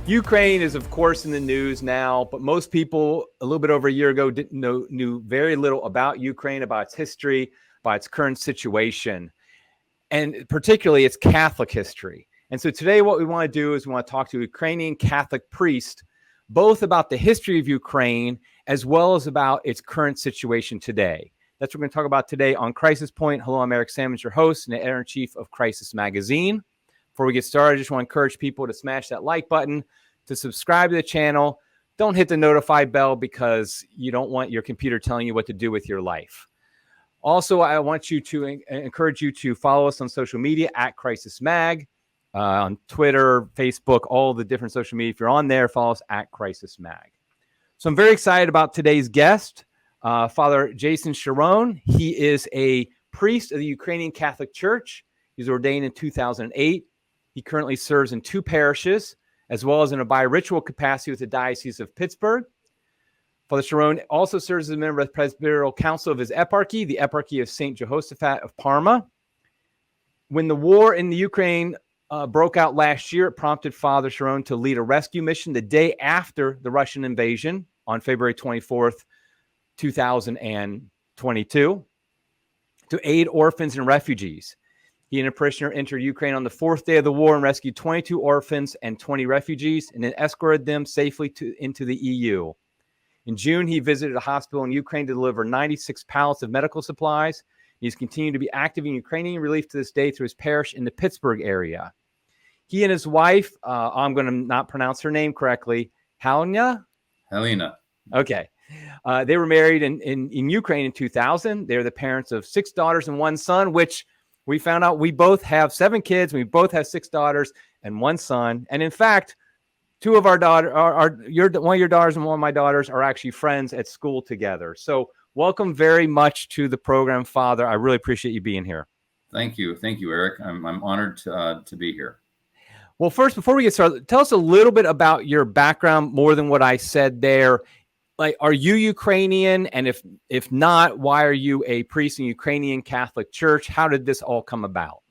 Ukraine is, of course, in the news now, but most people a little bit over a year ago knew very little about Ukraine, about its history, about its current situation, and particularly its Catholic history. And so today what we want to do is we want to talk to a Ukrainian Catholic priest, both about the history of Ukraine as well as about its current situation today. That's what we're going to talk about today on Crisis Point. Hello, I'm Eric Sammons, your host and the editor-in-chief of Crisis Magazine. Before we get started, I just want to encourage people to smash that like button, to subscribe to the channel. Don't hit the notify bell because you don't want your computer telling you what to do with your life. Also, I want you to encourage you to follow us on social media at Crisis Mag, on Twitter, Facebook, all the different social media. If you're on there, follow us at Crisis Mag. So I'm very excited about today's guest, Father Jason Charron. He is a priest of the Ukrainian Catholic Church. He was ordained in 2008. He currently serves in 2 parishes, as well as in a bi-ritual capacity with the Diocese of Pittsburgh. Father Charron also serves as a member of the presbyteral council of his eparchy, the eparchy of St. Josaphat of Parma. When the war in the Ukraine broke out last year, it prompted Father Charron to lead a rescue mission the day after the Russian invasion on February 24th, 2022, to aid orphans and refugees. He and a parishioner entered Ukraine on the 4th day of the war and rescued 22 orphans and 20 refugees, and then escorted them safely into the EU. In June, he visited a hospital in Ukraine to deliver 96 pallets of medical supplies. He's continued to be active in Ukrainian relief to this day through his parish in the Pittsburgh area. He and his wife, I'm going to not pronounce her name correctly, Helena. Okay. They were married in Ukraine in 2000. They're the parents of 6 daughters and 1 son, which we found out we both have 7 kids. We both have 6 daughters and 1 son. And in fact, 2 of our daughters, one of your daughters and one of my daughters are actually friends at school together. So welcome very much to the program, Father. I really appreciate you being here. Thank you. Thank you, Eric. I'm honored to be here. Well, first, before we get started, tell us a little bit about your background, more than what I said there. Like, are you Ukrainian? And if not, why are you a priest in Ukrainian Catholic Church? How did this all come about?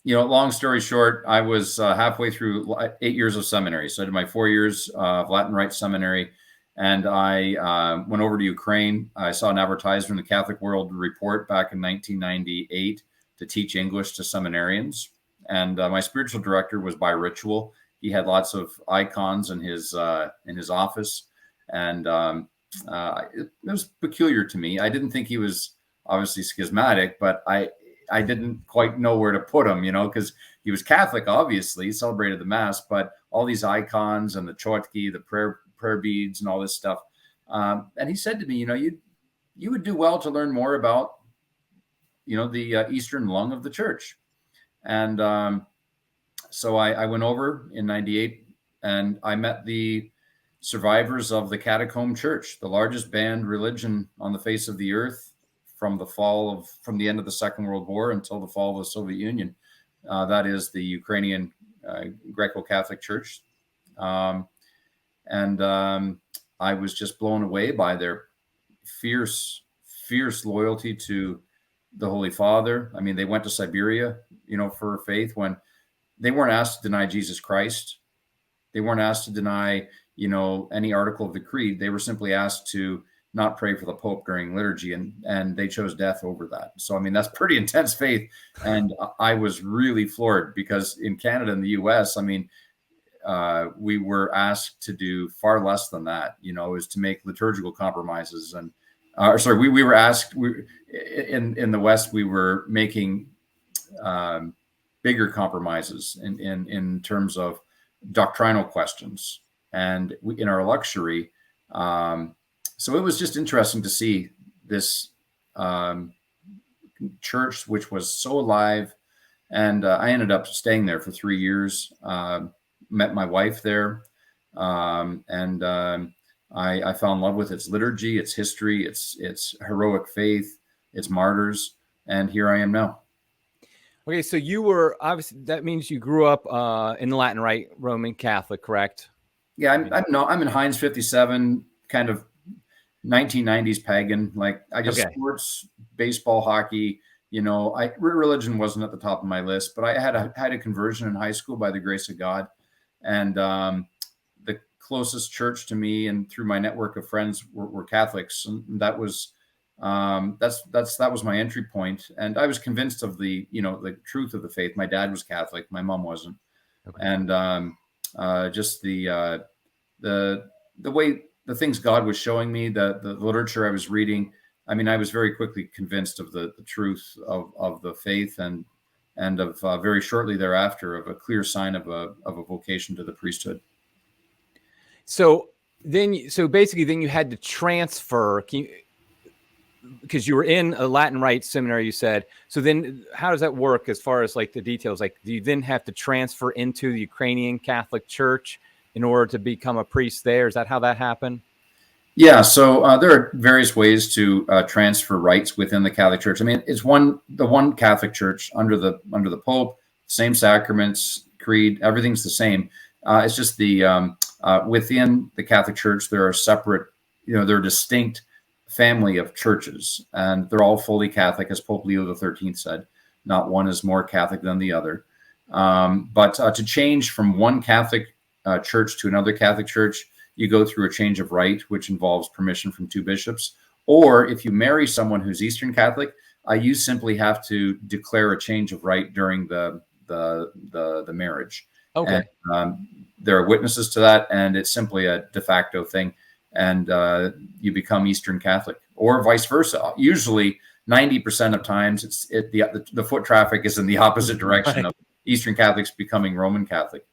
You know, long story short, I was halfway through 8 years of seminary. So I did my 4 years of Latin Rite seminary, and I went over to Ukraine. I saw an advertisement in the Catholic World Report back in 1998 to teach English to seminarians. And my spiritual director was bi-ritual. He had lots of icons in his office. And it was peculiar to me. I didn't think he was obviously schismatic, but I didn't quite know where to put him, because he was Catholic, obviously, celebrated the Mass, but all these icons and the chotki, the prayer beads and all this stuff. And he said to me, you would do well to learn more about, the Eastern lung of the church. And so I went over in 98 and I met the survivors of the Catacomb Church, the largest banned religion on the face of the earth from the end of the Second World War until the fall of the Soviet Union. That is the Ukrainian Greco-Catholic Church. And I was just blown away by their fierce loyalty to the Holy Father. I mean, they went to Siberia, for faith when they weren't asked to deny Jesus Christ. They weren't asked to deny, any article of the creed. They were simply asked to not pray for the Pope during liturgy, and they chose death over that. So, I mean, that's pretty intense faith. And I was really floored because in Canada and the US, I mean, we were asked to do far less than that, is to make liturgical compromises. And we were asked, in the West, we were making bigger compromises in terms of doctrinal questions and in our luxury. So it was just interesting to see this church, which was so alive. And I ended up staying there for 3 years, met my wife there. And I fell in love with its liturgy, its history, its heroic faith, its martyrs. And here I am now. Okay, so you were obviously, that means you grew up in the Latin Rite Roman Catholic, correct? Yeah, I'm in Heinz 57, kind of 1990s pagan. Like I just sports, baseball, hockey. Religion wasn't at the top of my list, but I had a conversion in high school by the grace of God, And the closest church to me and through my network of friends were Catholics. And that was that was my entry point. And I was convinced of the truth of the faith. My dad was Catholic, my mom wasn't. Okay. And just the way the things God was showing me, the literature I was reading, I mean, I was very quickly convinced of the truth of the faith, and of very shortly thereafter of a clear sign of a vocation to the priesthood. So basically, then you had to transfer, because you were in a Latin Rite seminary, you said. So then, how does that work as far as like the details? Like, do you then have to transfer into the Ukrainian Catholic Church in order to become a priest there? Is that how that happened? Yeah, so there are various ways to transfer rites within the Catholic Church. I mean, it's the one Catholic Church under the Pope, same sacraments, creed, everything's the same. It's just the within the Catholic Church there are separate, they're distinct family of churches, and they're all fully Catholic, as Pope Leo XIII said. Not one is more Catholic than the other. But to change from one Catholic church to another Catholic church, you go through a change of rite, which involves permission from two bishops. Or if you marry someone who's Eastern Catholic, you simply have to declare a change of rite during the marriage. Okay. And, there are witnesses to that, and it's simply a de facto thing, and you become Eastern Catholic, or vice versa. Usually, 90% of times, the foot traffic is in the opposite direction, right, of Eastern Catholics becoming Roman Catholic.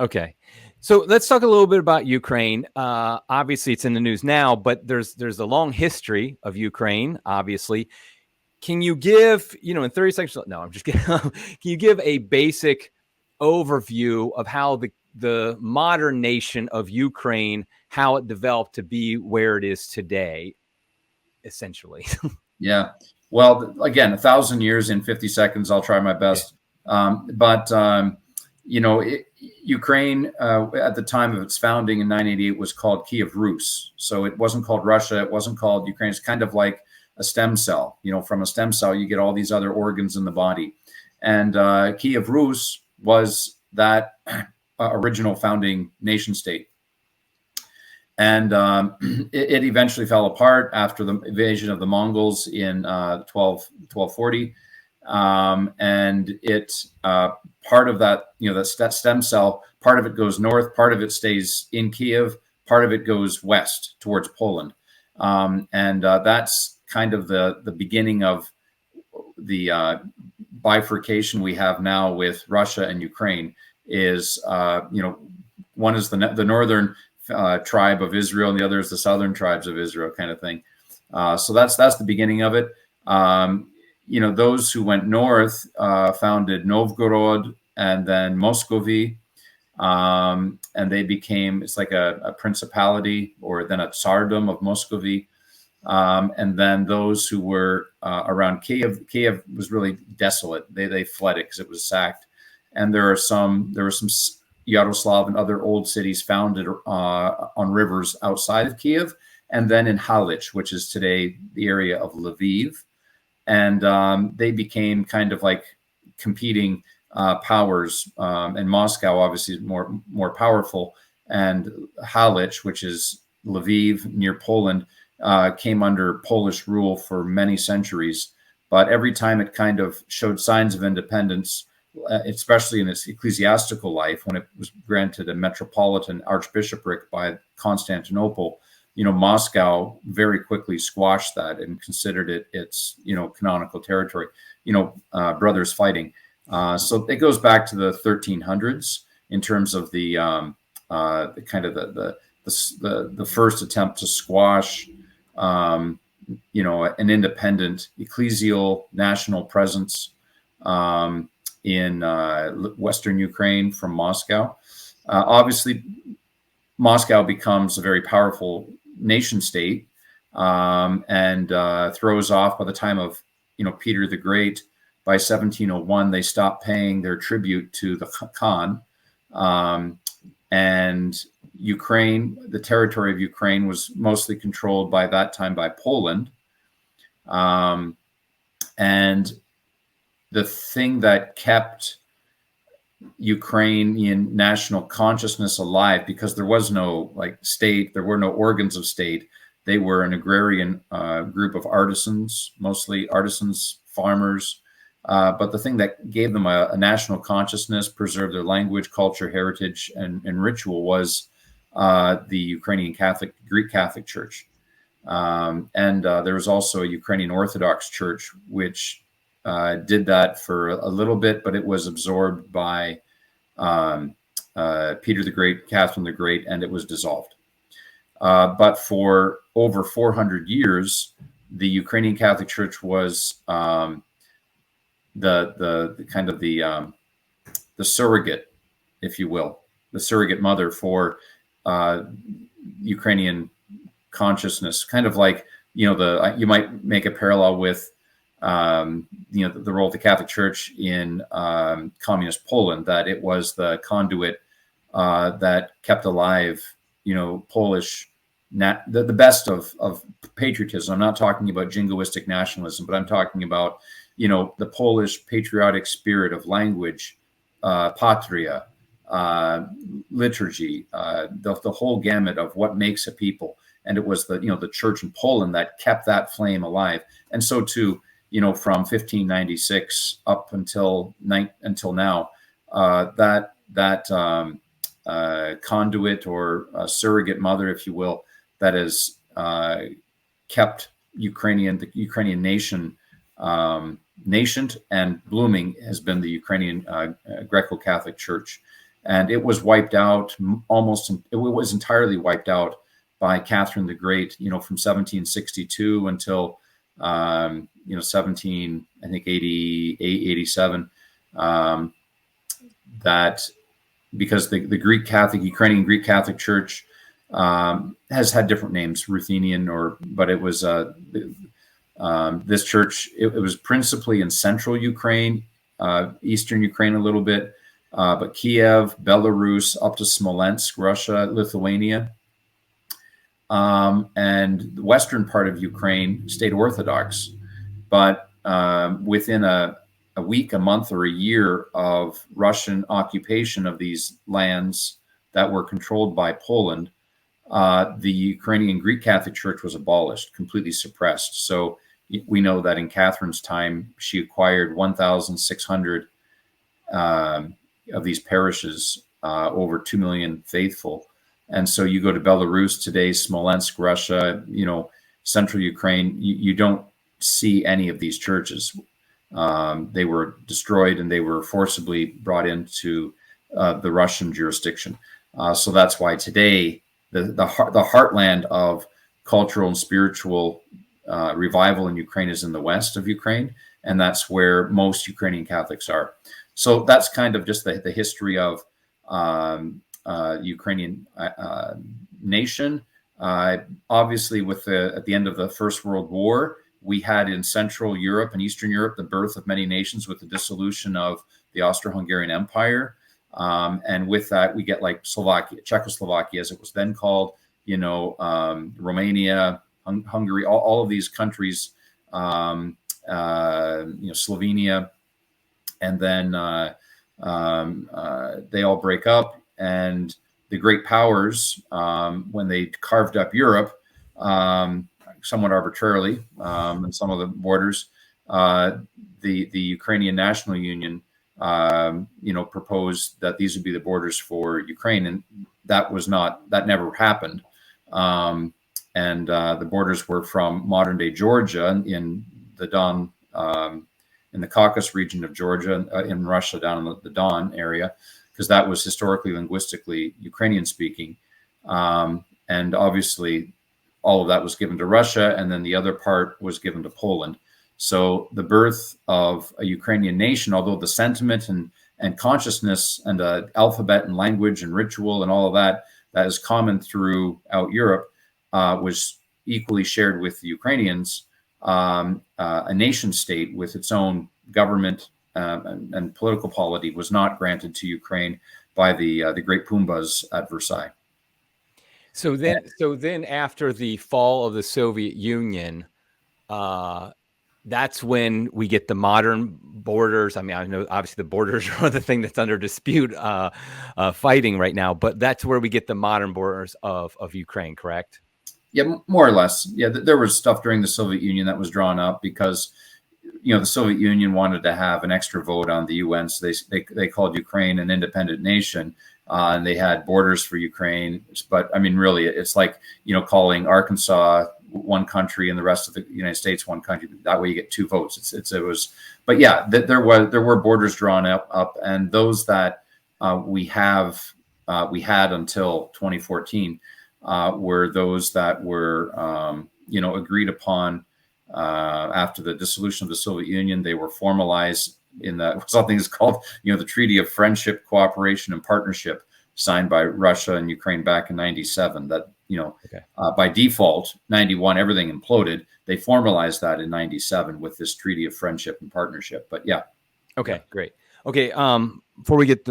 Okay. So let's talk a little bit about Ukraine. Obviously, it's in the news now, but there's a long history of Ukraine, obviously. Can you give, in 30 seconds? No, I'm just kidding. Can you give a basic overview of how the modern nation of Ukraine, how it developed to be where it is today, essentially? Yeah. Well, again, 1,000 years in 50 seconds. I'll try my best. Ukraine at the time of its founding in 988 was called Kiev Rus. So it wasn't called Russia. It wasn't called Ukraine. It's kind of like a stem cell. From a stem cell, you get all these other organs in the body. And Kiev Rus was that original founding nation state. And it eventually fell apart after the invasion of the Mongols in 1240. And it part of that, that stem cell, part of it goes north, part of it stays in Kiev, part of it goes west towards Poland. And that's kind of the beginning of the bifurcation we have now with Russia and Ukraine. Is one is the northern tribe of Israel, and the other is the southern tribes of Israel, kind of thing. So that's the beginning of it. Those who went north founded Novgorod and then Muscovy, and they became, it's like a principality, or then a tsardom of Muscovy. And then those who were around Kiev was really desolate. They fled it because it was sacked. And there were some Yaroslav and other old cities founded on rivers outside of Kiev, and then in Halich, which is today the area of Lviv. And they became kind of like competing powers. And Moscow obviously is more powerful. And Halich, which is Lviv near Poland, came under Polish rule for many centuries. But every time it kind of showed signs of independence, especially in its ecclesiastical life, when it was granted a metropolitan archbishopric by Constantinople, Moscow very quickly squashed that and considered it its, canonical territory, brothers fighting. So it goes back to the 1300s in terms of the kind of the first attempt to squash, an independent ecclesial national presence in Western Ukraine from Moscow. Obviously, Moscow becomes a very powerful nation state, and throws off by the time of Peter the Great. By 1701, they stopped paying their tribute to the Khan, and Ukraine, the territory of Ukraine, was mostly controlled by that time by Poland, and the thing that kept Ukrainian national consciousness alive, because there was no state, there were no organs of state. They were an agrarian group of artisans, mostly artisans, farmers. But the thing that gave them a national consciousness, preserved their language, culture, heritage, and ritual was the Ukrainian Greek Catholic Church. And there was also a Ukrainian Orthodox Church, which did that for a little bit, but it was absorbed by Peter the Great, Catherine the Great, and it was dissolved. But for over 400 years, the Ukrainian Catholic Church was the kind of the surrogate, if you will, the surrogate mother for Ukrainian consciousness. Kind of like, you might make a parallel with the role of the Catholic Church in communist Poland, that it was the conduit that kept alive, Polish, the best of patriotism. I'm not talking about jingoistic nationalism, but I'm talking about, the Polish patriotic spirit of language, patria, liturgy, the whole gamut of what makes a people. And it was the church in Poland that kept that flame alive. And so too, from 1596 up until now, that conduit or surrogate mother, if you will, that has kept the Ukrainian nation nascent and blooming, has been the Ukrainian Greco-Catholic Church. And it was wiped out it was entirely wiped out by Catherine the Great, from 1762 until 87, that because the Ukrainian Greek Catholic Church has had different names, Ruthenian, but it was this church. It was principally in central Ukraine, eastern Ukraine a little bit, but Kiev, Belarus, up to Smolensk, Russia, Lithuania. And the western part of Ukraine stayed Orthodox, but within a week, a month, or a year of Russian occupation of these lands that were controlled by Poland, the Ukrainian Greek Catholic Church was abolished, completely suppressed. So we know that in Catherine's time, she acquired 1,600 of these parishes, over 2 million faithful. And so you go to Belarus today, Smolensk, Russia, central Ukraine, you don't see any of these churches. They were destroyed and they were forcibly brought into the Russian jurisdiction. So that's why today the heartland of cultural and spiritual revival in Ukraine is in the west of Ukraine, and that's where most Ukrainian Catholics are. So that's kind of just the history of Ukrainian nation. Obviously, at the end of the First World War, we had in Central Europe and Eastern Europe the birth of many nations with the dissolution of the Austro-Hungarian Empire. And with that, we get like Czechoslovakia, as it was then called, Romania, Hungary, all of these countries, Slovenia, and then they all break up. And the great powers, when they carved up Europe, somewhat arbitrarily, in some of the borders, the Ukrainian National Union, proposed that these would be the borders for Ukraine, and that never happened. And the borders were from modern day Georgia in the Don, in the Caucasus region of Georgia, in Russia, down in the Don area, because that was historically, linguistically Ukrainian speaking. And obviously all of that was given to Russia, and then the other part was given to Poland. So the birth of a Ukrainian nation, although the sentiment and consciousness and alphabet and language and ritual and all of that is common throughout Europe, was equally shared with the Ukrainians. A nation state with its own government and political polity was not granted to Ukraine by the great Pumbas at Versailles. So then after the fall of the Soviet Union, that's when we get the modern borders. I mean, I know obviously the borders are the thing that's under dispute, fighting right now, but that's where we get the modern borders of Ukraine, correct? Yeah, more or less. Yeah, there was stuff during the Soviet Union that was drawn up because, the Soviet Union wanted to have an extra vote on the UN, so they called Ukraine an independent nation, and they had borders for Ukraine. But I mean, really, it's like calling Arkansas one country and the rest of the United States one country. That way, you get two votes. It was, but yeah, there were borders drawn up, and those that we had until 2014 were those that were agreed upon. After the dissolution of the Soviet Union, they were formalized in something is called, the Treaty of Friendship, Cooperation, and Partnership, signed by Russia and Ukraine back in '97. That by default, '91 everything imploded. They formalized that in '97 with this Treaty of Friendship and Partnership. But yeah. Okay, great. Okay, before we get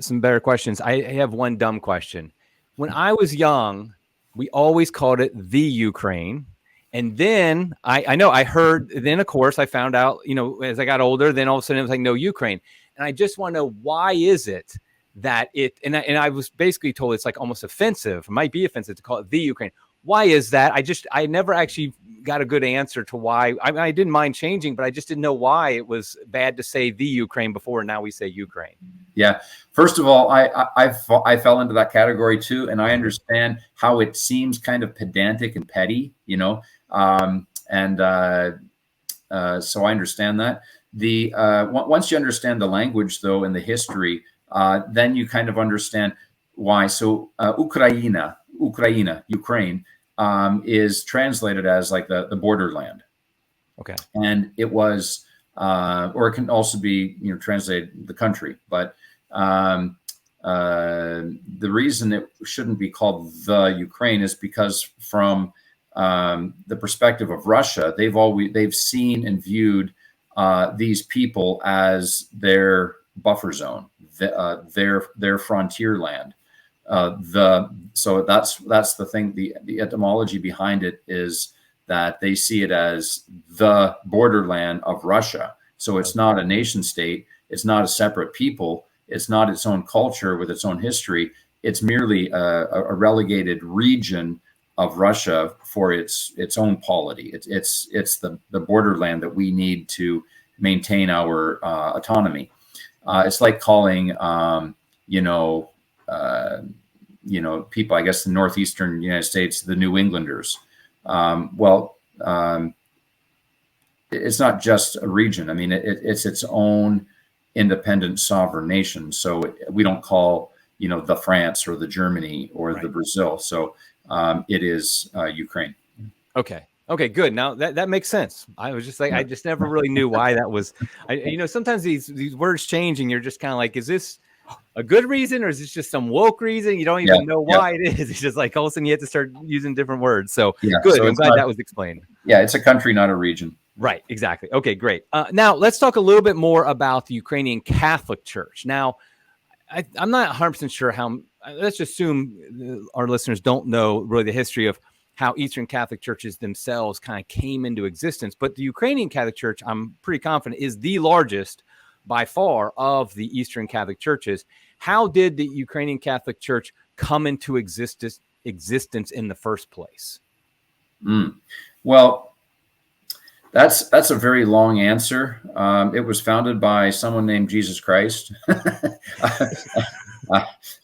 some better questions, I have one dumb question. When I was young, we always called it the Ukraine. And then I heard, then of course I found out, as I got older, then all of a sudden it was like, no, Ukraine. And I just want to know, why is it that and I was basically told it's like almost offensive, it might be offensive to call it the Ukraine. Why is that? I never actually got a good answer to why. I didn't mind changing, but I just didn't know why it was bad to say the Ukraine before. And now we say Ukraine. Yeah. First of all, I fell into that category too, and I understand how it seems kind of pedantic and petty, so I understand that. Once you understand the language, though, and the history, then you kind of understand why. So Ukraine, is translated as like the borderland. Okay. And it was, or it can also be, translated the country. But the reason it shouldn't be called the Ukraine is because from the perspective of Russia, they've seen and viewed these people as their buffer zone, their frontier land. So that's the thing. The etymology behind it is that they see it as the borderland of Russia. So it's not a nation state. It's not a separate people. It's not its own culture with its own history. It's merely a relegated region of Russia for its own polity. It's the borderland that we need to maintain our autonomy. It's like calling people, I guess, the northeastern United States, the New Englanders. It's not just a region. I mean, it's its own independent sovereign nation. So we don't call, the France or the Germany or the Brazil. So it is Ukraine. Okay. Okay, good. Now that makes sense. I was just like, I just never really knew why that was. Sometimes these words change, and you're just kind of like, is this a good reason, or is this just some woke reason? You don't even know why it is. It's just like all of a sudden you have to start using different words. So good. So I'm glad that was explained. Yeah, it's a country, not a region. Right. Exactly. Okay, great. Now let's talk a little bit more about the Ukrainian Catholic Church. Now, I'm not 100% sure how. Let's just assume our listeners don't know really the history of how Eastern Catholic churches themselves kind of came into existence. But the Ukrainian Catholic Church, I'm pretty confident, is the largest by far of the Eastern Catholic churches. How did the Ukrainian Catholic Church come into existence in the first place? Well, that's a very long answer. It was founded by someone named Jesus Christ.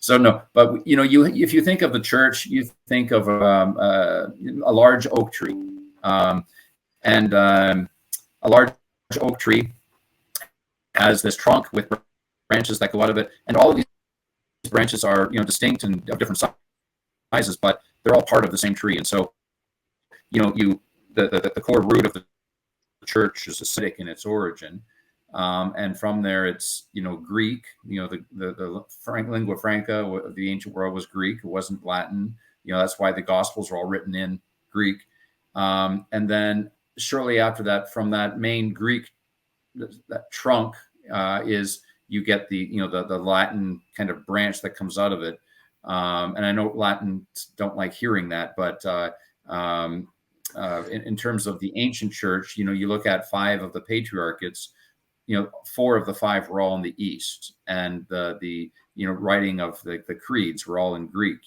So no, but if you think of the church, you think of a large oak tree, and a large oak tree has this trunk with branches that go out of it, and all of these branches are distinct and of different sizes, but they're all part of the same tree. And so the core root of the church is Semitic in its origin. And from there, it's, Greek, the lingua franca of the ancient world was Greek. It wasn't Latin. That's why the Gospels are all written in Greek. And then shortly after that, from that main Greek, that trunk is you get the Latin kind of branch that comes out of it. And I know Latins don't like hearing that, but in terms of the ancient church, you look at 5 of the patriarchates, 4 of the 5 were all in the East, and the writing of the creeds were all in Greek,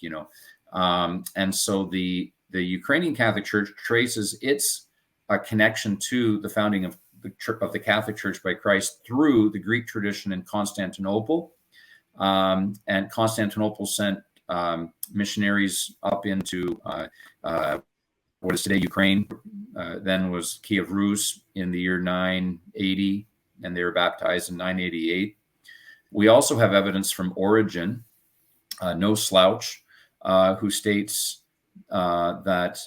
and so the Ukrainian Catholic Church traces its connection to the founding of the Catholic Church by Christ through the Greek tradition in Constantinople, and Constantinople sent missionaries up into what is today Ukraine, then was Kiev Rus in the year 980, and they were baptized in 988. We also have evidence from Origen, no slouch, who states that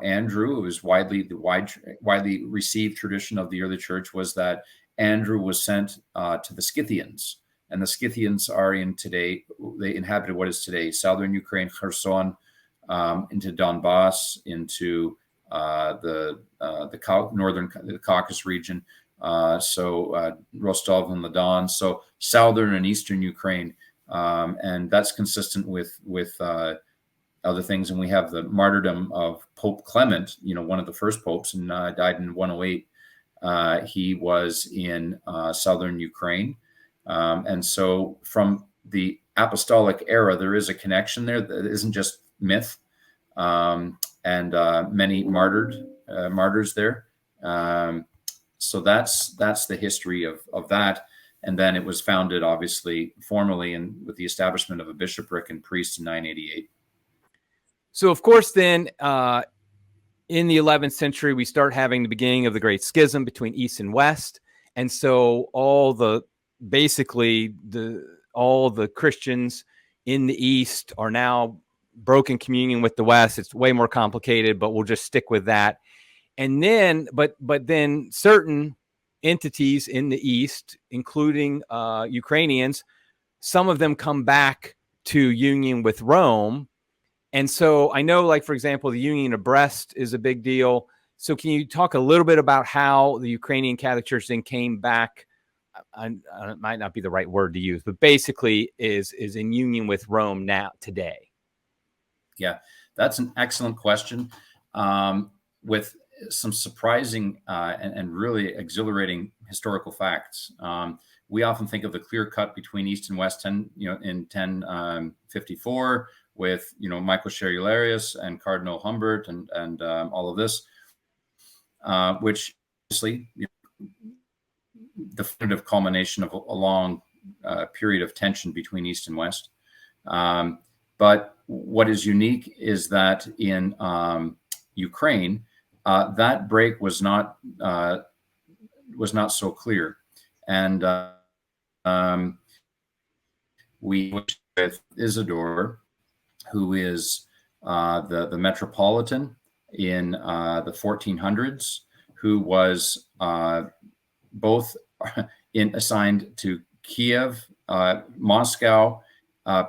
Andrew, it was widely received tradition of the early church was that Andrew was sent to the Scythians, and the Scythians are they inhabited what is today southern Ukraine, Kherson, into Donbass, into the Caucasus region, Rostov on the Don, so southern and eastern Ukraine, and that's consistent with other things. And we have the martyrdom of Pope Clement, one of the first popes, and died in 108. He was in southern Ukraine, and so from the apostolic era, there is a connection there that isn't just myth, and many martyrs there. So that's the history of that. And then it was founded, obviously, formally, and with the establishment of a bishopric and priests in 988. So, of course, then in the 11th century, we start having the beginning of the Great Schism between East and West. And so all the Christians in the East are now broken communion with the West. It's way more complicated, but we'll just stick with that. And then, but then certain entities in the East, including Ukrainians, some of them come back to union with Rome. And so I know, like, for example, the Union of Brest is a big deal. So can you talk a little bit about how the Ukrainian Catholic Church then came back? It might not be the right word to use, but basically is in union with Rome now today. Yeah, that's an excellent question, with some surprising and really exhilarating historical facts. We often think of the clear cut between East and West, in 1054 with Michael Cerularius and Cardinal Humbert and all of this, which obviously definitive culmination of a long period of tension between East and West. But what is unique is that in Ukraine, that break was not so clear, and we with Isador, who is the metropolitan in the 1400s, who was both assigned to Kiev, Moscow,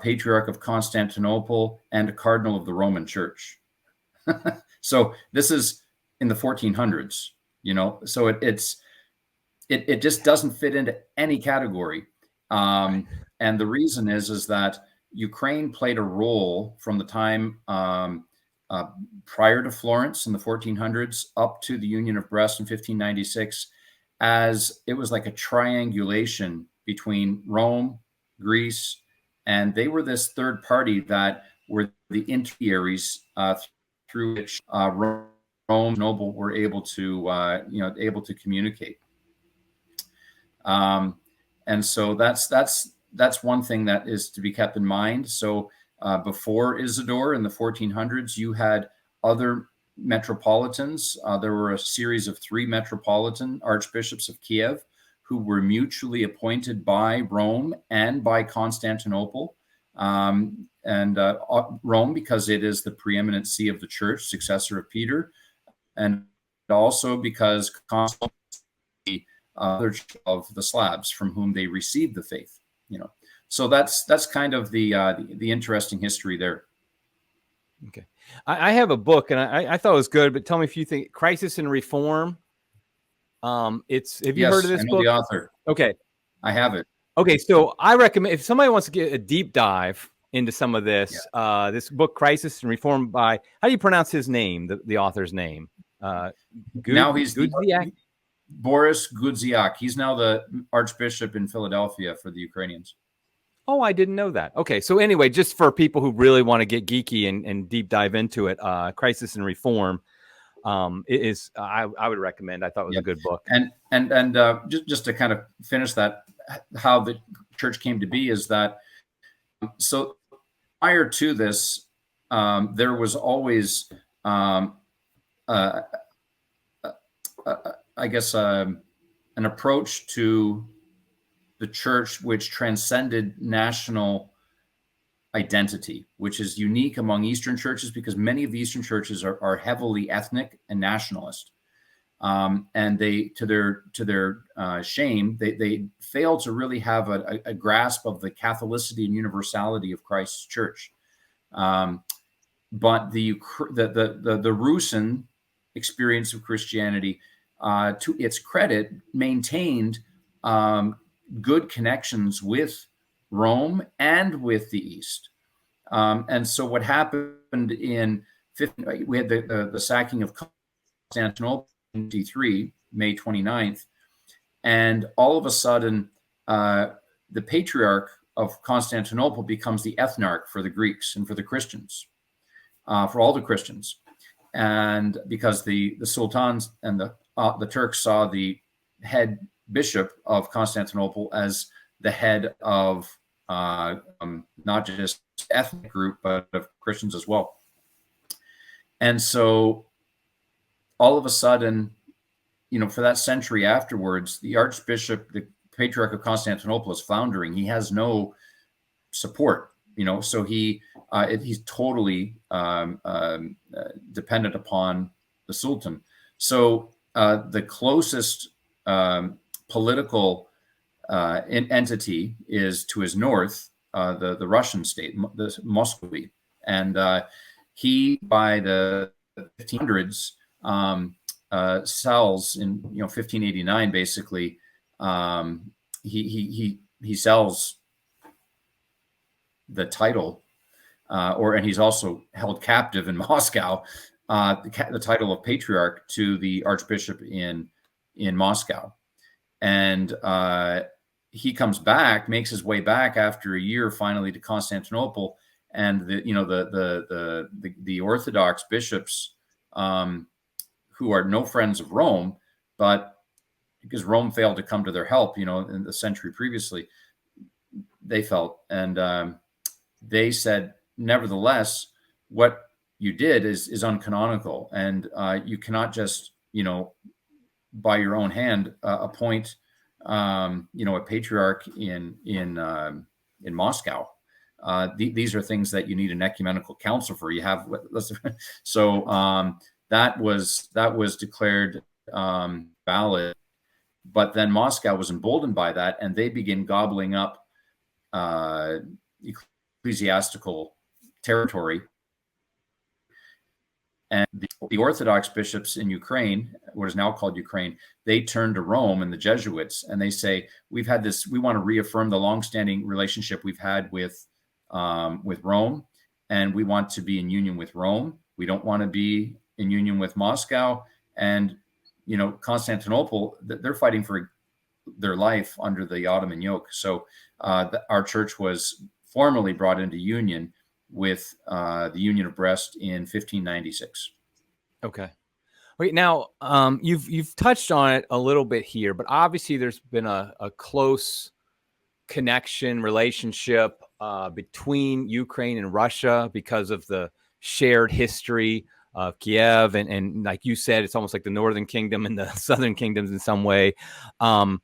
Patriarch of Constantinople, and a cardinal of the Roman Church. So this is in the 1400s, so it just doesn't fit into any category. And the reason is that Ukraine played a role from the time prior to Florence in the 1400s up to the Union of Brest in 1596, as it was like a triangulation between Rome, Greece, and they were this third party that were the intermediaries through which Rome noble were able to communicate. And so that's one thing that is to be kept in mind. So before Isador in the 1400s, you had other metropolitans. There were a series of 3 metropolitan archbishops of Kiev who were mutually appointed by Rome and by Constantinople. And Rome, because it is the preeminent see of the church, successor of Peter, and also because Constantinople is the of the Slavs from whom they received the faith. So that's kind of the interesting history there. Okay, I have a book, and I thought it was good, but tell me if you think Crisis and Reform. Have you heard of this book? The author. Okay, I have it. Okay, so I recommend if somebody wants to get a deep dive into some of Yeah. this book, Crisis and Reform, by, how do you pronounce his name, the author's name? Now he's Gudziak? Boris Gudziak. He's now the Archbishop in Philadelphia for the Ukrainians. Oh, I didn't know that. Okay, so anyway, just for people who really want to get geeky and deep dive into it, Crisis and Reform is I would recommend. I thought it was a good book. And just to kind of finish that, how the church came to be is that, so prior to this, there was always, I guess, an approach to the church which transcended national identity, which is unique among Eastern churches, because many of the Eastern churches are heavily ethnic and nationalist. And they, to their shame, they fail to really have a grasp of the Catholicity and universality of Christ's church. But the Rusin experience of Christianity, to its credit, maintained good connections with Rome and with the East. And so what happened we had the sacking of Constantinople in 1953, May 29th, and all of a sudden the Patriarch of Constantinople becomes the ethnarch for the Greeks and for the Christians, for all the Christians. And because the sultans and the Turks saw the head bishop of Constantinople as the head of not just ethnic group, but of Christians as well. And so all of a sudden, for that century afterwards, the Archbishop, the Patriarch of Constantinople, is floundering. He has no support, so he's totally dependent upon the Sultan. So the closest political entity is to his north, the Russian state, the Muscovy, and he, by the 1500s, sells in 1589. Basically, he sells the title, and he's also held captive in Moscow, the title of Patriarch to the Archbishop in Moscow. And he comes back, makes his way back after a year, finally to Constantinople, and the Orthodox bishops, who are no friends of Rome, but because Rome failed to come to their help, in the century previously, they felt, and they said, nevertheless, what you did is uncanonical, and you cannot just, by your own hand, appoint, a patriarch in Moscow. These are things that you need an ecumenical council for. You have so that was declared valid, but then Moscow was emboldened by that, and they begin gobbling up ecclesiastical territory. And the Orthodox bishops in Ukraine, what is now called Ukraine, they turn to Rome and the Jesuits, and they say, we want to reaffirm the longstanding relationship we've had with Rome, and we want to be in union with Rome. We don't want to be in union with Moscow. And, Constantinople, they're fighting for their life under the Ottoman yoke. So our church was formally brought into union with the Union of Brest in 1596. Okay. Wait, now you've touched on it a little bit here, but obviously there's been a close connection, relationship between Ukraine and Russia because of the shared history of Kiev, and like you said, it's almost like the Northern Kingdom and the Southern Kingdoms in some way. Can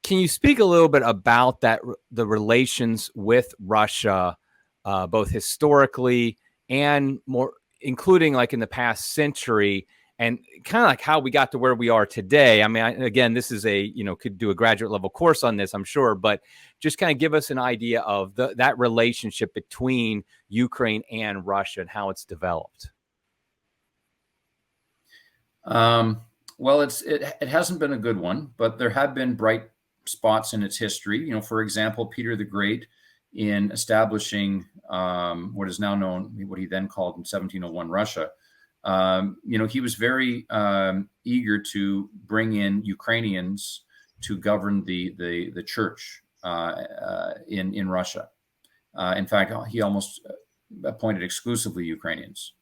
you speak a little bit about the relations with Russia, both historically and more, including like in the past century, and kind of like how we got to where we are today? I mean, again, this is could do a graduate level course on this, I'm sure, but just kind of give us an idea of that relationship between Ukraine and Russia and how it's developed. Well, it hasn't been a good one, but there have been bright spots in its history. For example, Peter the Great in establishing what is now known, what he then called in 1701 Russia. He was very eager to bring in Ukrainians to govern the church in Russia. In fact, he almost appointed exclusively Ukrainians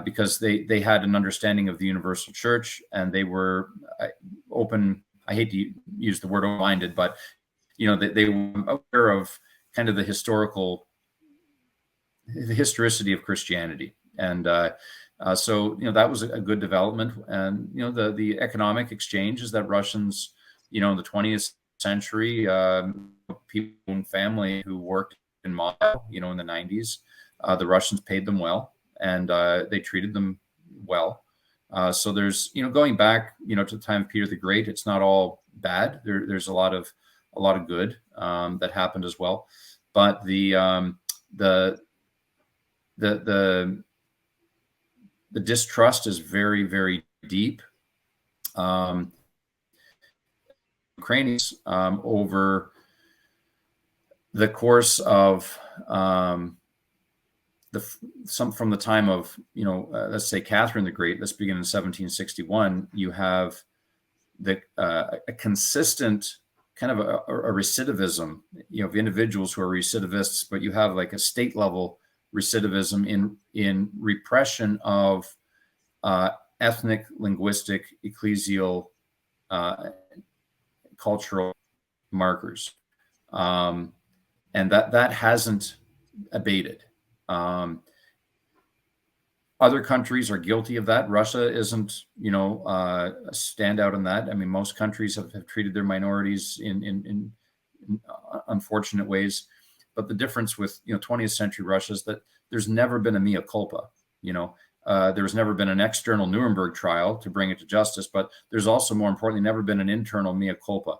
because they had an understanding of the universal church, and they were open. I hate to use the word open-minded, but they were aware of kind of the historicity of Christianity. And so that was a good development. And the economic exchange is that Russians, in the 20th century, people and family who worked in Moscow, in the 90s, the Russians paid them well, and they treated them well. So there's, going back, to the time of Peter the Great, it's not all bad. There's a lot of good that happened as well. But the distrust is very, very deep. Ukrainians over the course of from the time of let's say Catherine the Great. Let's begin in 1761. You have a consistent kind of a recidivism, of individuals who are recidivists, but you have like a state level recidivism in repression of ethnic, linguistic, ecclesial, cultural markers, and that hasn't abated. Other countries are guilty of that. Russia isn't, a standout in that. I mean, most countries have treated their minorities in unfortunate ways. But the difference with 20th century Russia is that there's never been a mea culpa. There's never been an external Nuremberg trial to bring it to justice, but there's also, more importantly, never been an internal mea culpa.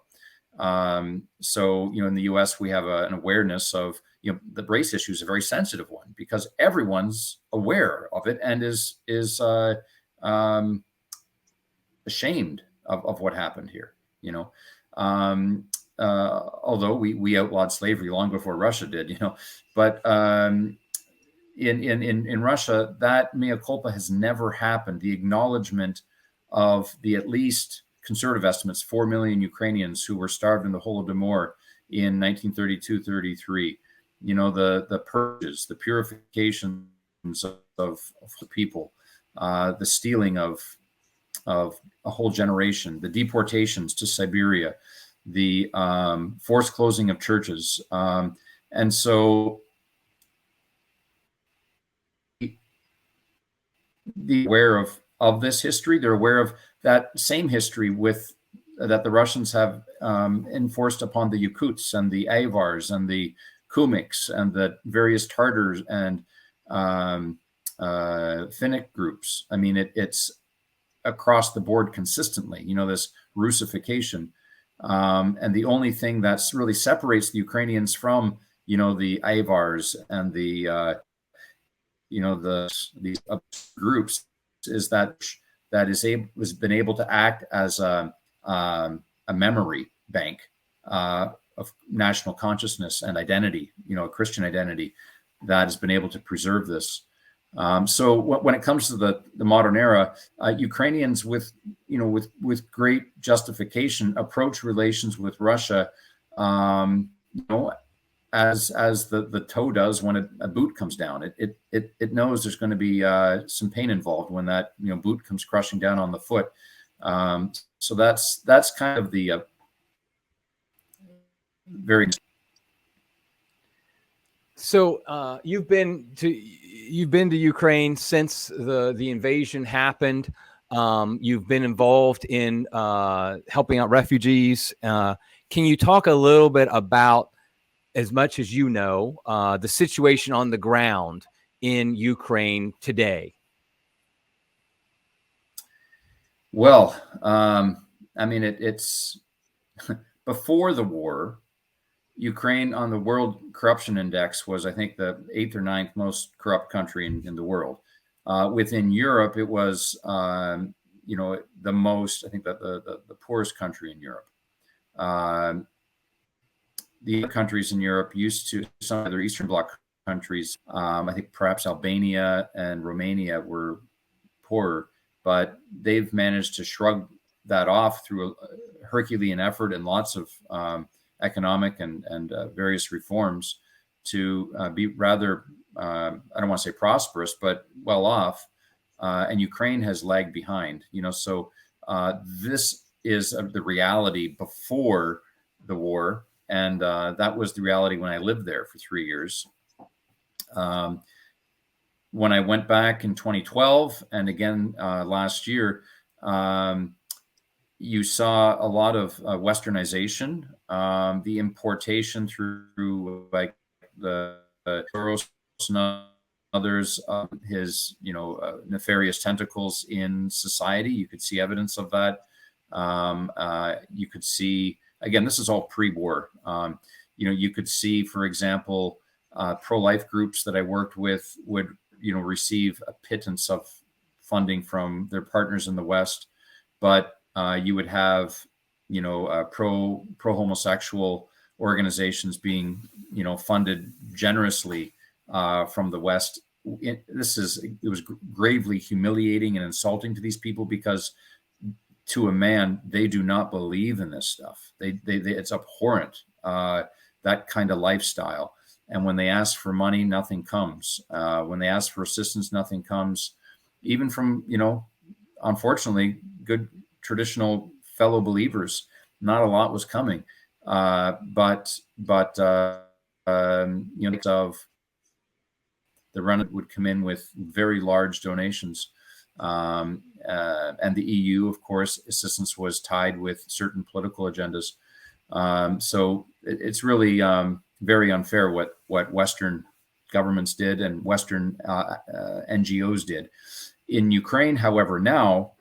So in the U.S. we have an awareness of the race issue is a very sensitive one because everyone's aware of it and is ashamed of what happened here. Although we outlawed slavery long before Russia did, but in Russia, that mea culpa has never happened. The acknowledgement of the, at least conservative estimates, 4 million Ukrainians who were starved in the Holodomor in 1932-33, the purges, the purifications of the people, the stealing of a whole generation, the deportations to Siberia, the forced closing of churches. And so aware of this history, they're aware of that same history that the Russians have enforced upon the Yakuts and the Avars and the Kumiks and the various Tartars and Finnic groups. I mean, it's across the board consistently, this Russification. And the only thing that's really separates the Ukrainians from, the Avars and these groups is that has been able to act as a memory bank of national consciousness and identity, a Christian identity that has been able to preserve this. So when it comes to the modern era, Ukrainians with great justification approach relations with Russia, as the toe does when a boot comes down. It knows there's going to be some pain involved when that boot comes crushing down on the foot. So that's kind of the very. So you've been to Ukraine since the invasion happened. You've been involved in helping out refugees. Can you talk a little bit about, as much as you know, the situation on the ground in Ukraine today? Well, I mean, it's before the war, Ukraine on the World Corruption Index was, I think, the 8th or 9th most corrupt country in the world. Within Europe, it was, the most, I think, that the poorest country in Europe. the countries in Europe used to, some of their Eastern Bloc countries, I think perhaps Albania and Romania were poorer, but they've managed to shrug that off through a Herculean effort and lots of economic and various reforms to be rather, I don't want to say prosperous, but well off. And Ukraine has lagged behind, so this is the reality before the war. And that was the reality when I lived there for 3 years. When I went back in 2012 and again last year, you saw a lot of westernization, the importation through like the Soros and others, his nefarious tentacles in society. You could see evidence of that. You could see, again, this is all pre-war. You could see, for example, pro-life groups that I worked with would receive a pittance of funding from their partners in the West, but you would have pro-homosexual organizations being funded generously from the West. It was gravely humiliating and insulting to these people, because to a man, they do not believe in this stuff. It's abhorrent, that kind of lifestyle. And when they ask for money, nothing comes. When they ask for assistance, nothing comes. Even from, unfortunately, good traditional fellow believers, not a lot was coming. But of the run would come in with very large donations. And the EU, of course, assistance was tied with certain political agendas. So it's really very unfair what Western governments did and Western NGOs did. In Ukraine, however, now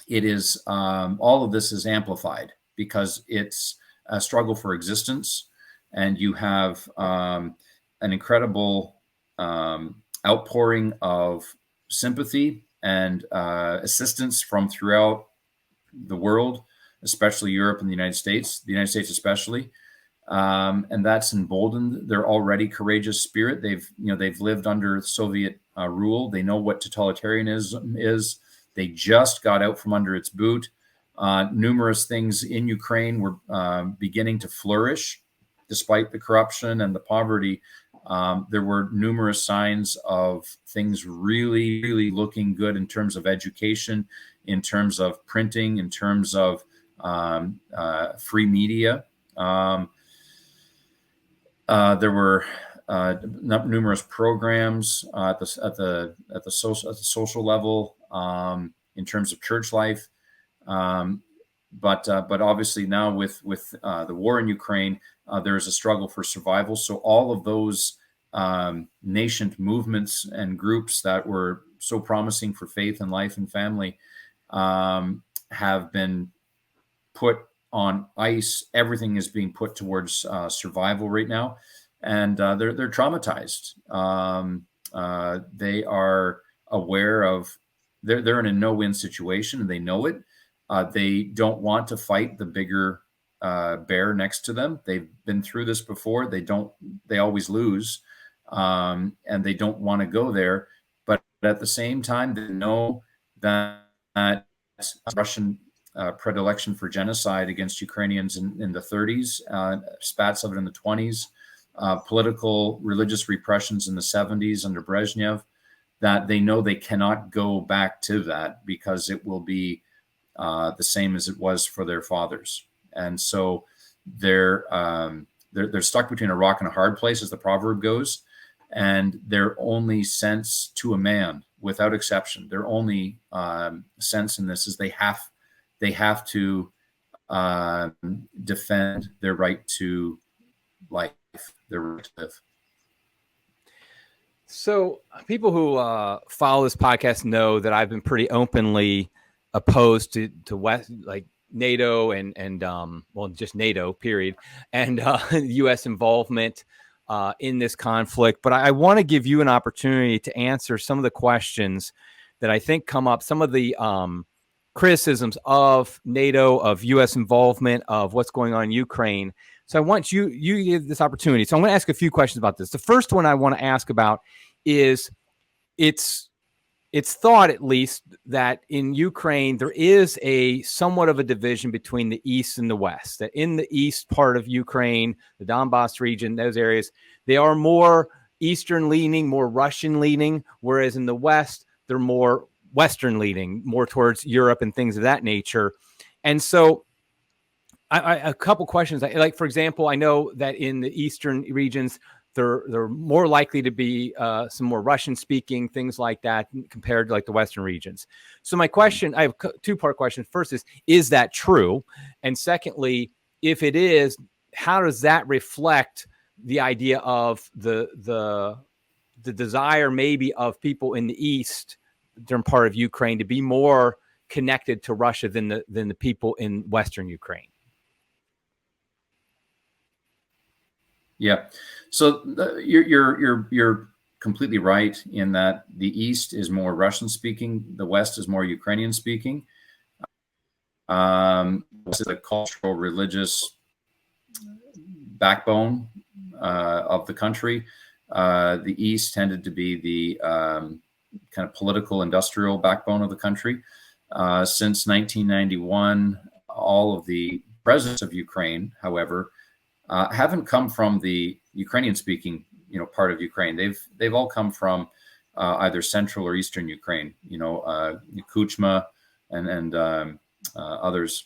it is all of this is amplified because it's a struggle for existence, and you have an incredible outpouring of sympathy and assistance from throughout the world, especially Europe and the United States especially. And that's emboldened their already courageous spirit. They've lived under Soviet rule. They know what totalitarianism is. They just got out from under its boot. Numerous things in Ukraine were beginning to flourish despite the corruption and the poverty. There were numerous signs of things really, really looking good in terms of education, in terms of printing, in terms of free media. There were numerous programs at the social level in terms of church life, but obviously now with the war in Ukraine, there is a struggle for survival. So all of those nascent movements and groups that were so promising for faith and life and family have been put on ice. Everything is being put towards survival right now, and they're traumatized. They are aware of they're in a no-win situation, and they know it. They don't want to fight the bigger bear next to them. They've been through this before. They always lose, and they don't want to go there. But at the same time, they know that Russian predilection for genocide against Ukrainians in the 30s, spats of it in the 20s, political religious repressions in the 70s under Brezhnev, that they know they cannot go back to that because it will be the same as it was for their fathers. And so they're stuck between a rock and a hard place, as the proverb goes, and their only sense to a man, without exception, their only sense in this is they have to defend their right to life, their right to live. So people who follow this podcast know that I've been pretty openly opposed to West, like NATO and just NATO, period, and U.S. involvement in this conflict. But I want to give you an opportunity to answer some of the questions that I think come up, some of the criticisms of NATO, of U.S. involvement, of what's going on in Ukraine. So I want you give this opportunity. So I'm going to ask a few questions about this. The first one I want to ask about is it's thought, at least, that in Ukraine there is a somewhat of a division between the East and the West. That in the East part of Ukraine, the Donbass region, those areas, they are more Eastern leaning, more Russian leaning, whereas in the West they're more Western leaning, more towards Europe and things of that nature. And so a couple questions. Like, for example, I know that in the Eastern regions, they're more likely to be some more Russian speaking, things like that, compared to like the Western regions. So my question, I have two-part question. First is that true? And secondly, if it is, how does that reflect the idea of the desire maybe of people in the East, different part of Ukraine, to be more connected to Russia than the people in Western Ukraine? Yeah. So you're completely right in that the East is more Russian speaking, the West is more Ukrainian speaking. This is a cultural, religious backbone of the country. The East tended to be the kind of political, industrial backbone of the country. Since 1991, all of the presidents of Ukraine, however, haven't come from the Ukrainian-speaking, part of Ukraine. They've all come from either central or eastern Ukraine. Kuchma and others.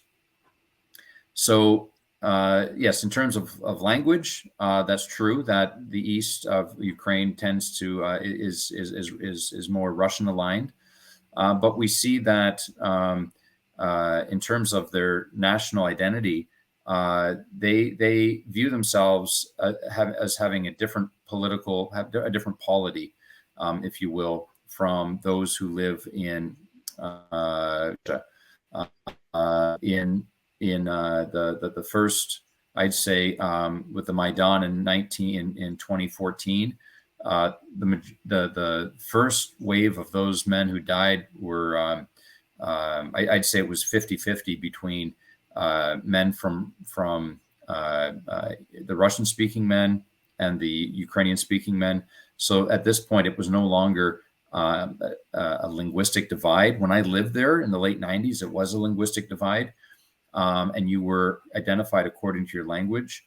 So yes, in terms of language, that's true that the east of Ukraine tends to is more Russian aligned, but we see that in terms of their national identity. They view themselves as having a different a different polity, if you will, from those who live in the first, I'd say, with the Maidan in 2014. The first wave of those men who died were, I'd say it was 50-50 between men from the Russian-speaking men and the Ukrainian-speaking men. So at this point, it was no longer a linguistic divide. When I lived there in the late 90s, it was a linguistic divide, and you were identified according to your language.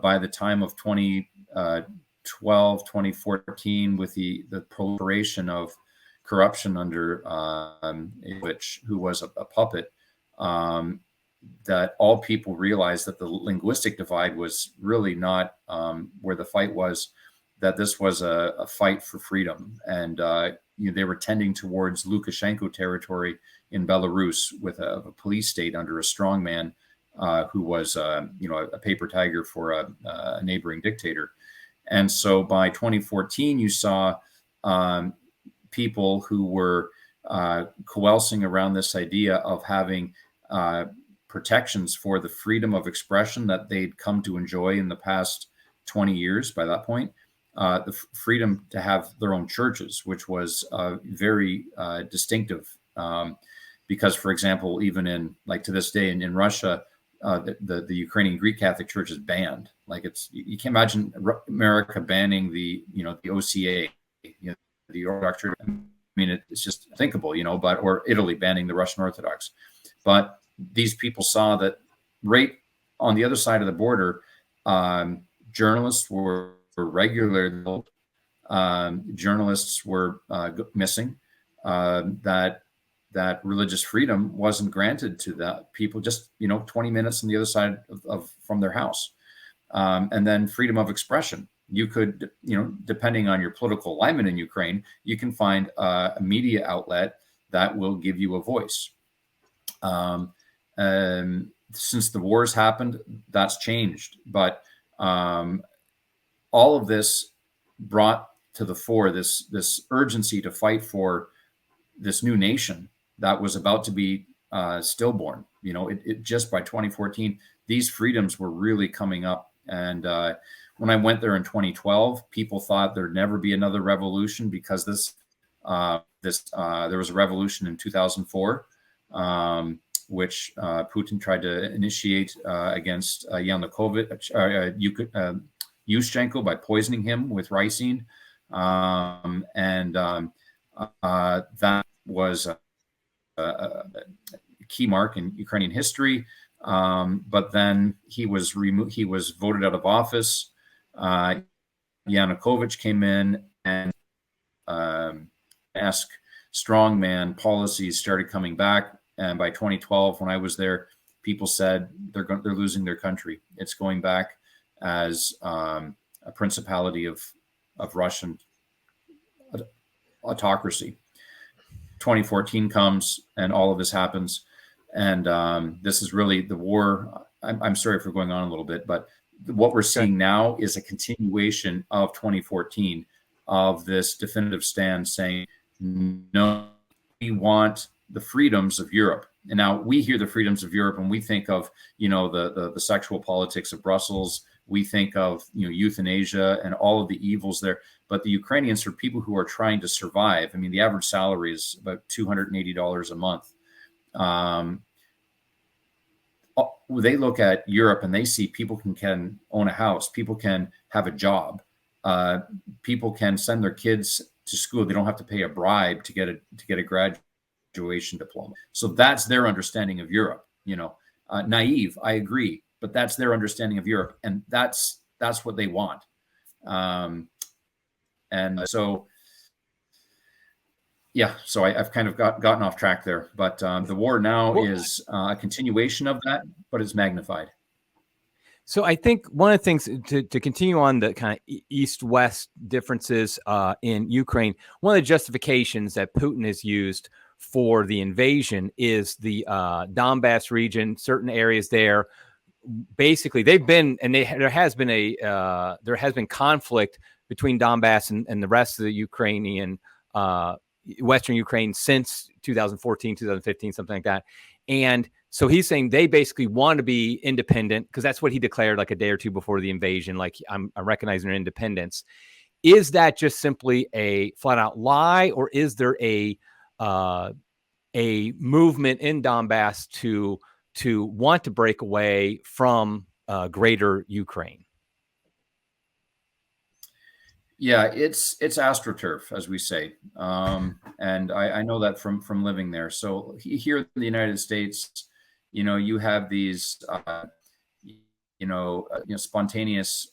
By the time of 2012, 2014, with the proliferation of corruption under who was a puppet, that all people realized that the linguistic divide was really not where the fight was, that this was a fight for freedom. And they were tending towards Lukashenko territory in Belarus with a police state under a strongman who was a paper tiger for a neighboring dictator. And so by 2014, you saw people who were coalescing around this idea of having protections for the freedom of expression that they'd come to enjoy in the past 20 years by that point. The freedom to have their own churches, which was very distinctive. Because, for example, even in, like, to this day in Russia, the Ukrainian Greek Catholic Church is banned. Like, you can't imagine America banning the OCA, the Orthodox Church. I mean, it's just unthinkable, or Italy banning the Russian Orthodox. But these people saw that right on the other side of the border, journalists were regular. Journalists were missing. That religious freedom wasn't granted to that people, just 20 minutes on the other side from their house. And then freedom of expression. You could, depending on your political alignment in Ukraine, you can find a media outlet that will give you a voice. Since the wars happened, that's changed. But all of this brought to the fore this urgency to fight for this new nation that was about to be stillborn. It just by 2014, these freedoms were really coming up. And when I went there in 2012, people thought there'd never be another revolution because there was a revolution in 2004. which Putin tried to initiate against Yanukovych, Yushchenko by poisoning him with ricin. That was a key mark in Ukrainian history. But then he was removed. He was voted out of office. Yanukovych came in, and strongman policies started coming back. And by 2012, when I was there, people said they're losing their country. It's going back as a principality of Russian autocracy. 2014 comes, and all of this happens. And this is really the war. I'm sorry for going on a little bit, but what we're seeing now is a continuation of 2014, of this definitive stand saying, no, we want the freedoms of Europe. And now we hear the freedoms of Europe and we think of, the sexual politics of Brussels. We think of, euthanasia and all of the evils there. But the Ukrainians are people who are trying to survive. I mean, the average salary is about $280 a month. They look at Europe and they see people can own a house, people can have a job, people can send their kids to school. They don't have to pay a bribe to get a graduation diploma. So that's their understanding of Europe. Naive, I agree, but that's their understanding of Europe, and that's what they want. And so. Yeah, so I've kind of gotten off track there, but the war now is a continuation of that, but it's magnified. So I think one of the things to continue on the kind of East-West differences in Ukraine, one of the justifications that Putin has used for the invasion is the Donbass region, certain areas there. Basically, there has been conflict between Donbass and the rest of the Ukrainian Western Ukraine since 2014, 2015, something like that. And so he's saying they basically want to be independent because that's what he declared like a day or two before the invasion. Like, I'm recognizing their independence. Is that just simply a flat out lie, or is there a movement in Donbass to want to break away from greater Ukraine? Yeah, it's astroturf, as we say, and I know that from living there. So here in the United States, you have these, spontaneous,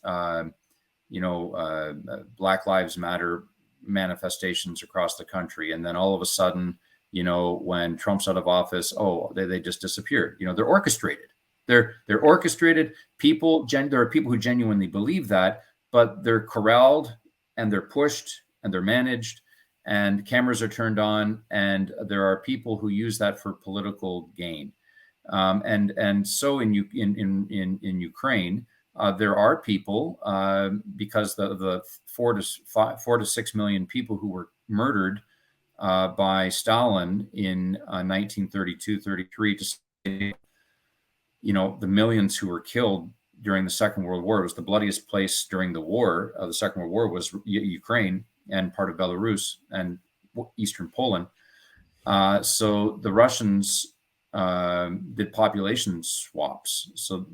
Black Lives Matter manifestations across the country, and then all of a sudden, when Trump's out of office, they just disappeared. They're orchestrated. They're orchestrated. There are people who genuinely believe that, but they're corralled, and they're pushed, and they're managed, and cameras are turned on, and there are people who use that for political gain. And so in Ukraine, there are people because the 4 to 6 million people who were murdered by Stalin in 1932-33, to say, the millions who were killed during the Second World War. It was the bloodiest place during the war. The Second World War was Ukraine and part of Belarus and Eastern Poland. So the Russians did population swaps. So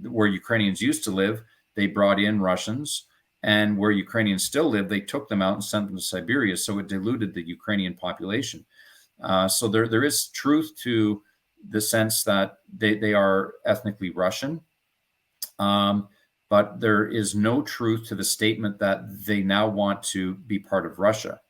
where Ukrainians used to live, they brought in Russians, and where Ukrainians still live, they took them out and sent them to Siberia. So it diluted the Ukrainian population. So there is truth to the sense that they are ethnically Russian. But there is no truth to the statement that they now want to be part of Russia.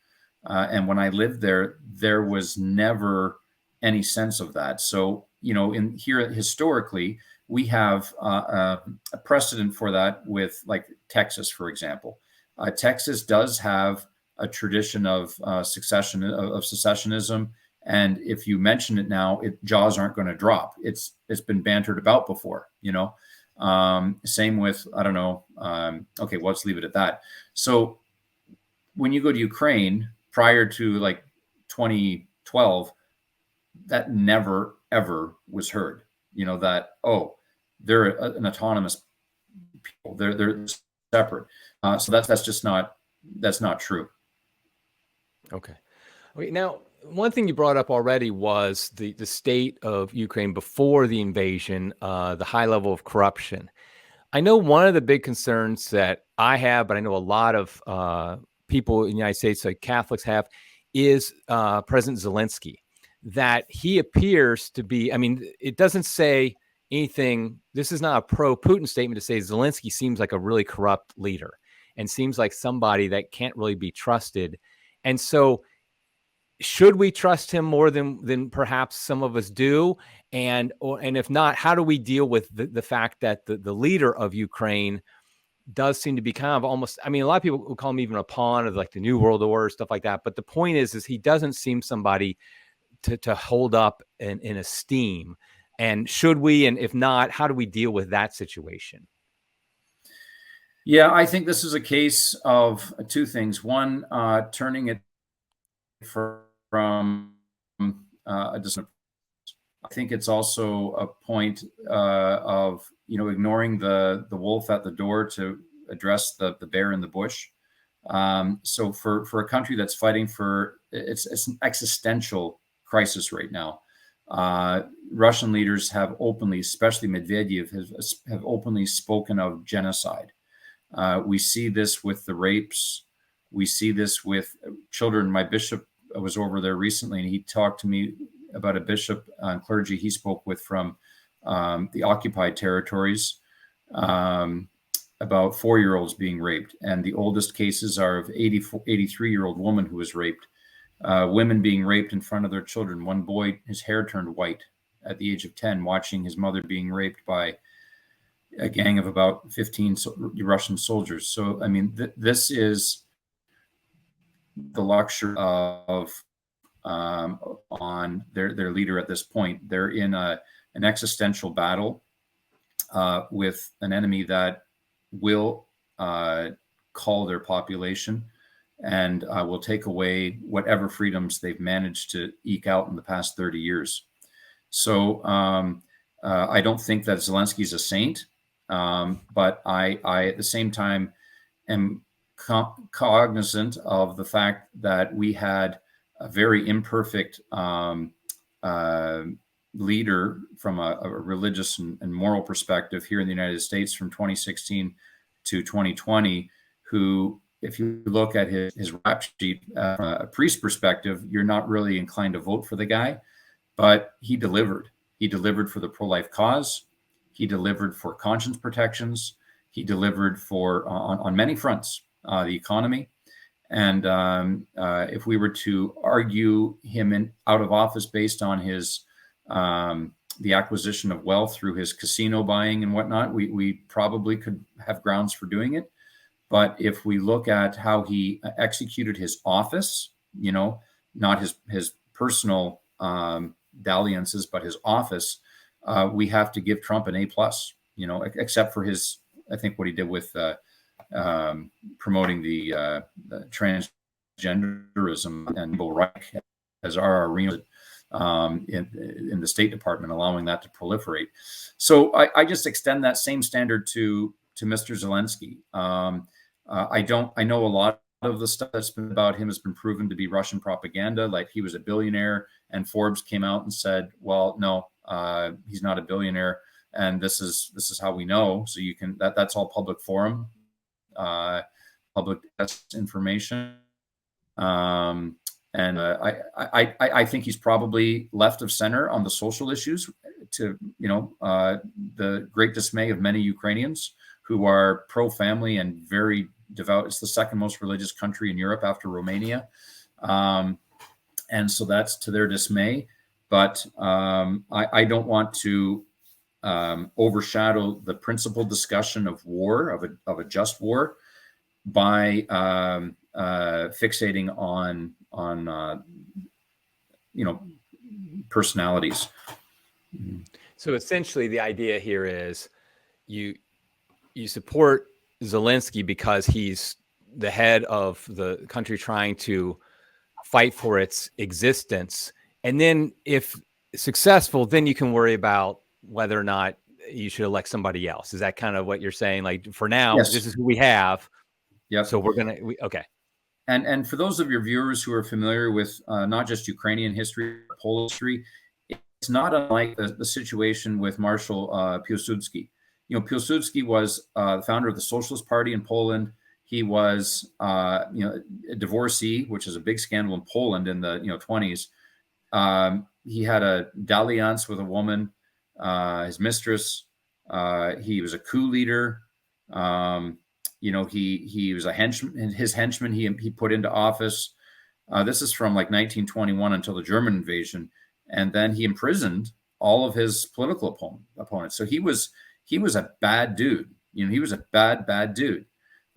And when I lived there, there was never any sense of that. So, here historically, we have a precedent for that with, like, Texas, for example. Texas does have a tradition of secessionism. And if you mention it now, jaws aren't going to drop. It's been bantered about before, Same with, I don't know. Okay, well, let's leave it at that. So when you go to Ukraine prior to like 2012, that never, ever was heard, that, they're an autonomous people. They're separate. So that's not true. Okay. Now, one thing you brought up already was the state of Ukraine before the invasion, the high level of corruption. I know one of the big concerns that I have, but I know a lot of people in the United States, like Catholics, have, is President Zielinski. That he appears to be, I mean, it doesn't say anything. This is not a pro-Putin statement to say Zielinski seems like a really corrupt leader and seems like somebody that can't really be trusted. And so should we trust him more than perhaps some of us do? And if not, how do we deal with the fact that the leader of Ukraine does seem to be kind of almost, I mean, a lot of people will call him even a pawn of like the New World Order, stuff like that. But the point is he doesn't seem somebody to hold up in esteem. And should we, and if not, how do we deal with that situation? Yeah, I think this is a case of two things. One, turning it from a distant. I think it's also a point of ignoring the wolf at the door to address the bear in the bush. So for a country that's fighting for it's an existential crisis right now. Russian leaders have openly, especially Medvedev, have openly spoken of genocide. We see this with the rapes. We see this with children. My bishop was over there recently, and he talked to me about a bishop and clergy he spoke with from the occupied territories about 4-year-olds being raped. And the oldest cases are of 83-year-old woman who was raped, women being raped in front of their children. One boy, his hair turned white at the age of 10, watching his mother being raped by a gang of about 15 Russian soldiers. So, I mean, this is the luxury of on their leader at this point. They're in an existential battle with an enemy that will call their population and will take away whatever freedoms they've managed to eke out in the past 30 years. So I don't think that Zielinski is a saint, but I at the same time am cognizant of the fact that we had a very imperfect leader from a religious and moral perspective here in the United States from 2016 to 2020, who, if you look at his rap sheet from a priest perspective, you're not really inclined to vote for the guy, but he delivered. He delivered for the pro-life cause. He delivered for conscience protections. He delivered for on many fronts, the economy. And if we were to argue him out of office based on his the acquisition of wealth through his casino buying and whatnot, we probably could have grounds for doing it. But if we look at how he executed his office, not his personal dalliances, but his office, we have to give Trump an A+. Except for his, I think what he did with promoting the transgenderism and Reich as our arena in the State Department, allowing that to proliferate. So I just extend that same standard to Mr. Zielinski. I know a lot of the stuff that's been about him has been proven to be Russian propaganda. Like he was a billionaire, and Forbes came out and said, "Well, no, he's not a billionaire, and this is how we know." So you can that's all public forum, public information. And I think he's probably left of center on the social issues, to the great dismay of many Ukrainians who are pro-family and very devout. It's the second most religious country in Europe after Romania, and so that's to their dismay. But I don't want to overshadow the principled discussion of war, of a just war, by fixating on personalities. So essentially, the idea here is you support Zielinski because he's the head of the country trying to fight for its existence, and then if successful, then you can worry about whether or not you should elect somebody else. Is that kind of what you're saying? Like, for now, Yes. This is who we have. Yeah. So we're gonna okay. And for those of your viewers who are familiar with not just Ukrainian history, but Polish history, it's not unlike the situation with Marshal Piłsudski. Piłsudski was the founder of the Socialist Party in Poland. He was, a divorcee, which is a big scandal in Poland in the 20s. He had a dalliance with a woman, his mistress. He was a coup leader. He was a henchman. His henchman he put into office. This is from like 1921 until the German invasion, and then he imprisoned all of his political opponents. So he was a bad dude. He was a bad dude.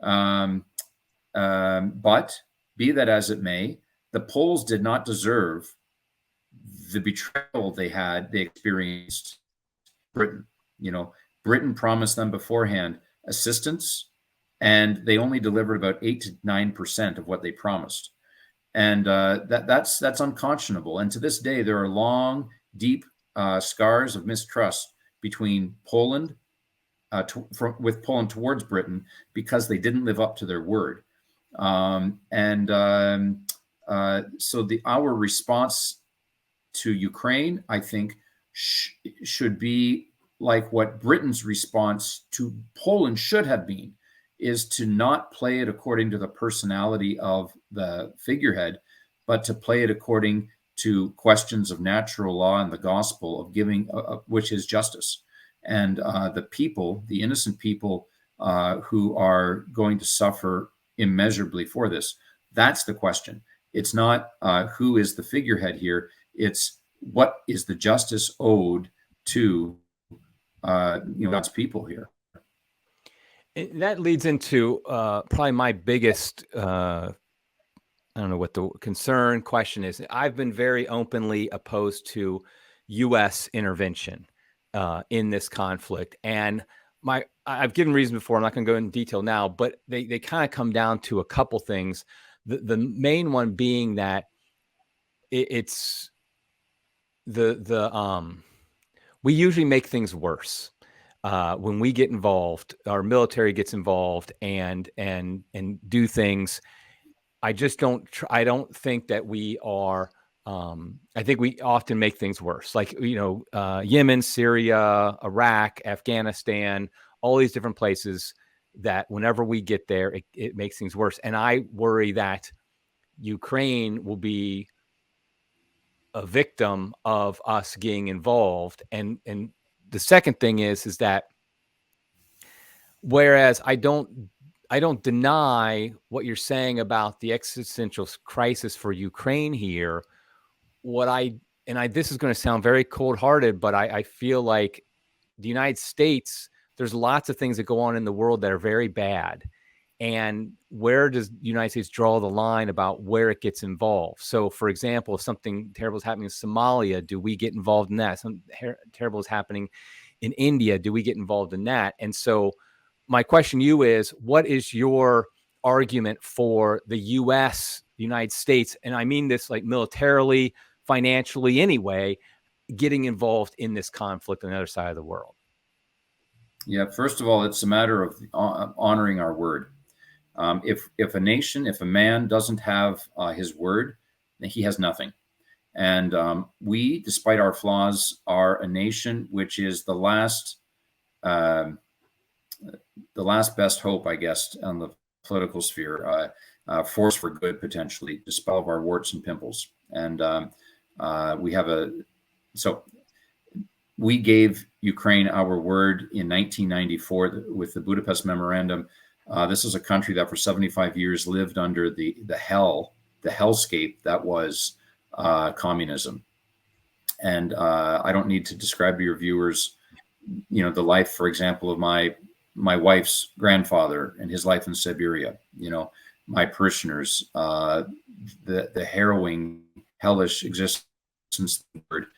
But be that as it may, the Poles did not deserve the betrayal they experienced. Britain, Britain promised them beforehand assistance, and they only delivered about 8 to 9% of what they promised. And that's unconscionable. And to this day, there are long, deep scars of mistrust between Poland, with Poland towards Britain, because they didn't live up to their word. So our response to Ukraine, I think, should be like what Britain's response to Poland should have been, is to not play it according to the personality of the figurehead, but to play it according to questions of natural law and the gospel of giving, which is justice. And the people, the innocent people who are going to suffer immeasurably for this, that's the question. It's not who is the figurehead here. It's what is the justice owed to God's people here. And that leads into probably my biggest, I don't know what the question is. I've been very openly opposed to U.S. intervention in this conflict. And I've given reason before, I'm not going to go into detail now, but they kind of come down to a couple things. The main one being that it's we usually make things worse. When we get involved, our military gets involved and do things. I don't think that we are. I think we often make things worse. Like, Yemen, Syria, Iraq, Afghanistan, all these different places that whenever we get there, it makes things worse. And I worry that Ukraine will be a victim of us getting involved. And the second thing is that whereas I don't deny what you're saying about the existential crisis for Ukraine here, this is going to sound very cold-hearted, but I feel like the United States, there's lots of things that go on in the world that are very bad. And where does the United States draw the line about where it gets involved? So, for example, if something terrible is happening in Somalia, do we get involved in that? Something terrible is happening in India, do we get involved in that? And so my question to you is, what is your argument for the U.S., the United States, and I mean this like militarily, financially anyway, getting involved in this conflict on the other side of the world? Yeah, first of all, it's a matter of honoring our word. If a nation, if a man doesn't have his word, then he has nothing. And we, despite our flaws, are a nation which is the last best hope, I guess, on the political sphere, force for good, potentially, despite all of our warts and pimples. And we gave Ukraine our word in 1994 with the Budapest Memorandum. This is a country that for 75 years lived under the hellscape that was communism. And I don't need to describe to your viewers, the life, for example, of my wife's grandfather and his life in Siberia, my parishioners, the harrowing, hellish existence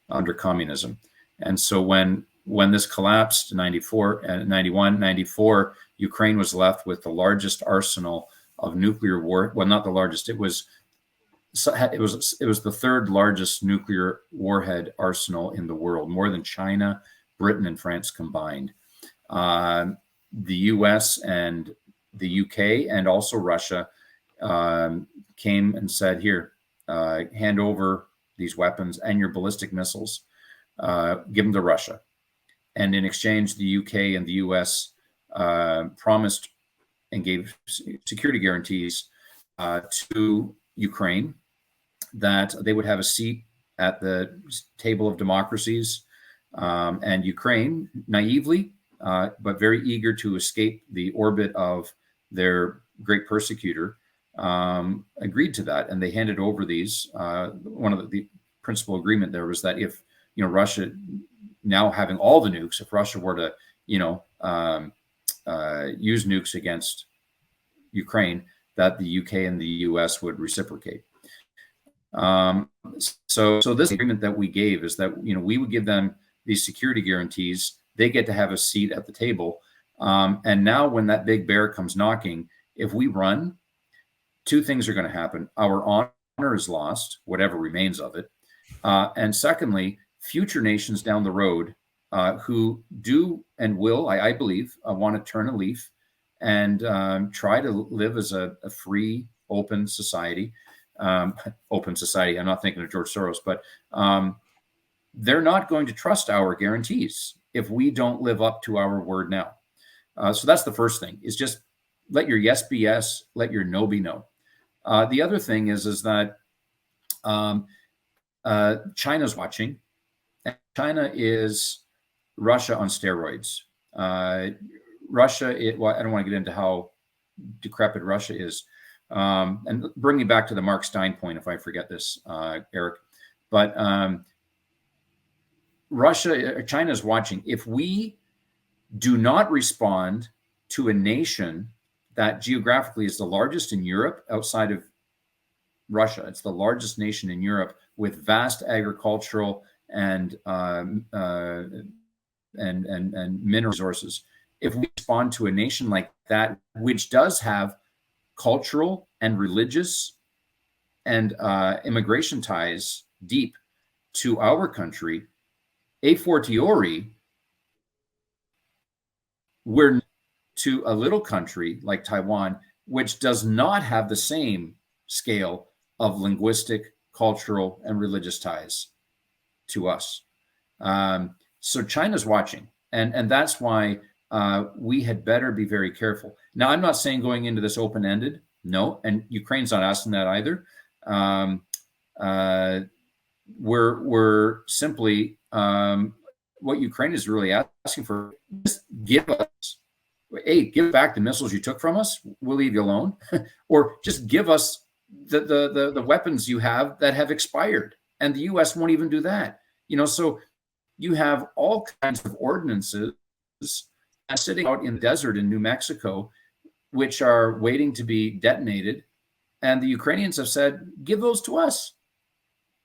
under communism. And so when this collapsed in 94, Ukraine was left with the largest arsenal of nuclear war. Well, not the largest. It was the third largest nuclear warhead arsenal in the world, more than China, Britain, and France combined. The U.S. and the UK and also Russia came and said, here, hand over these weapons and your ballistic missiles, give them to Russia. And in exchange, the UK and the US promised and gave security guarantees to Ukraine that they would have a seat at the table of democracies. And Ukraine, naively, but very eager to escape the orbit of their great persecutor, agreed to that. And they handed over these. One of the principal agreement there was that if, Russia, now having all the nukes, if Russia were to, use nukes against Ukraine, that the UK and the US would reciprocate. So this agreement that we gave is that, we would give them these security guarantees. They get to have a seat at the table. And now when that big bear comes knocking, if we run, two things are going to happen. Our honor is lost, whatever remains of it. And secondly, future nations down the road who do and will, I believe, want to turn a leaf and try to live as a free, open society. Open society. I'm not thinking of George Soros, but they're not going to trust our guarantees if we don't live up to our word now. So that's the first thing, is just let your yes be yes, let your no be no. The other thing is that China's watching. China is Russia on steroids. Russia, I don't want to get into how decrepit Russia is. And bring me back to the Mark Stein point if I forget this, Eric. But China is watching. If we do not respond to a nation that geographically is the largest in Europe outside of Russia, it's the largest nation in Europe with vast agricultural and mineral resources. If we respond to a nation like that, which does have cultural and religious and immigration ties deep to our country, a fortiori, we're to a little country like Taiwan, which does not have the same scale of linguistic, cultural, and religious ties to us. So China's watching, and that's why we had better be very careful. Now, I'm not saying going into this open-ended, no, and Ukraine's not asking that either. We're simply, what Ukraine is really asking for, just give back the missiles you took from us, we'll leave you alone, or just give us the weapons you have that have expired, and the US won't even do that. So you have all kinds of ordinances sitting out in the desert in New Mexico, which are waiting to be detonated. And the Ukrainians have said, give those to us.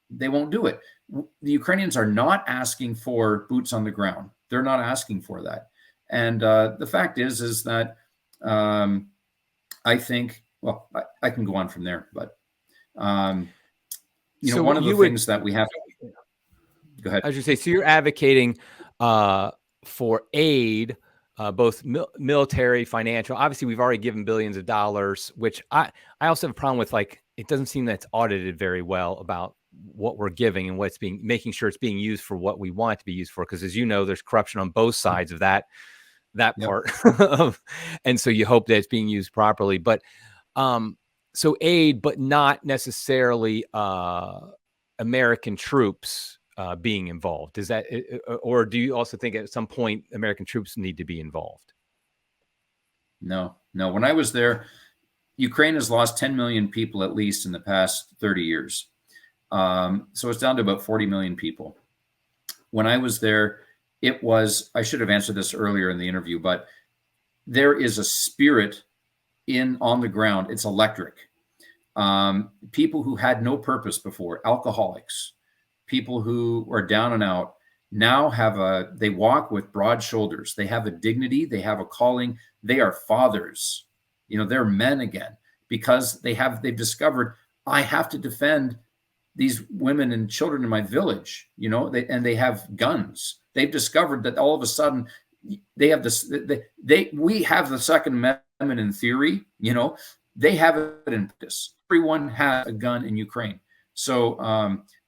They won't do it. The Ukrainians are not asking for boots on the ground. They're not asking for that. And the fact is that I think, well, I can go on from there, but, so one of the things that we have to, go ahead. As you say, so you're advocating for aid, both military, financial. Obviously, we've already given billions of dollars, which I also have a problem with. Like, it doesn't seem that it's audited very well about what we're giving and what's making sure it's being used for what we want it to be used for. Because as you know, there's corruption on both sides of that part. And so you hope that it's being used properly. But so aid, but not necessarily American troops being involved. Is that, or do you also think at some point American troops need to be involved? No. When I was there, Ukraine has lost 10 million people at least in the past 30 years. So it's down to about 40 million people. When I was there, I should have answered this earlier in the interview, but there is a spirit on the ground. It's electric. People who had no purpose before, alcoholics, people who are down and out, now they walk with broad shoulders. They have a dignity. They have a calling. They are fathers. They're men again, because they've discovered, I have to defend these women and children in my village, and they have guns. They've discovered that all of a sudden they have this, we have the Second Amendment in theory, they have it in practice. Everyone has a gun in Ukraine. So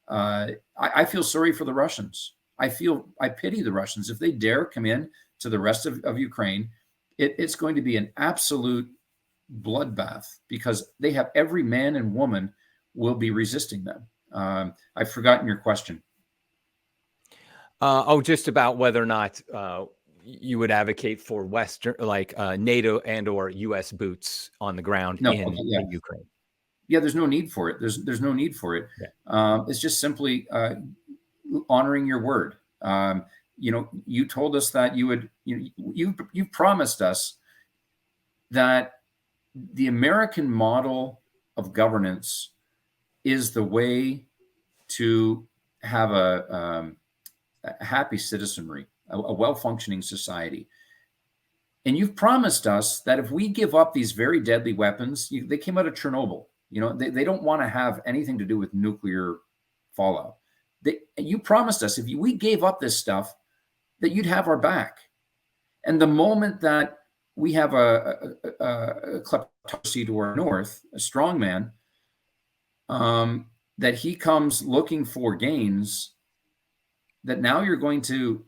I feel sorry for the Russians. I pity the Russians. If they dare come in to the rest of Ukraine, it's going to be an absolute bloodbath, because they have every man and woman will be resisting them. I've forgotten your question. Just about whether or not you would advocate for Western, like NATO and or U.S. boots on the ground in Ukraine. Yeah, there's no need for it. There's no need for it. Yeah. It's just simply honoring your word. You told us that you promised us that the American model of governance is the way to have a happy citizenry, a well-functioning society. And you've promised us that if we give up these very deadly weapons, they came out of Chernobyl. They don't want to have anything to do with nuclear fallout. You promised us if we gave up this stuff, that you'd have our back. And the moment that we have a kleptocracy to our north, a strong man, that he comes looking for gains, that now you're going to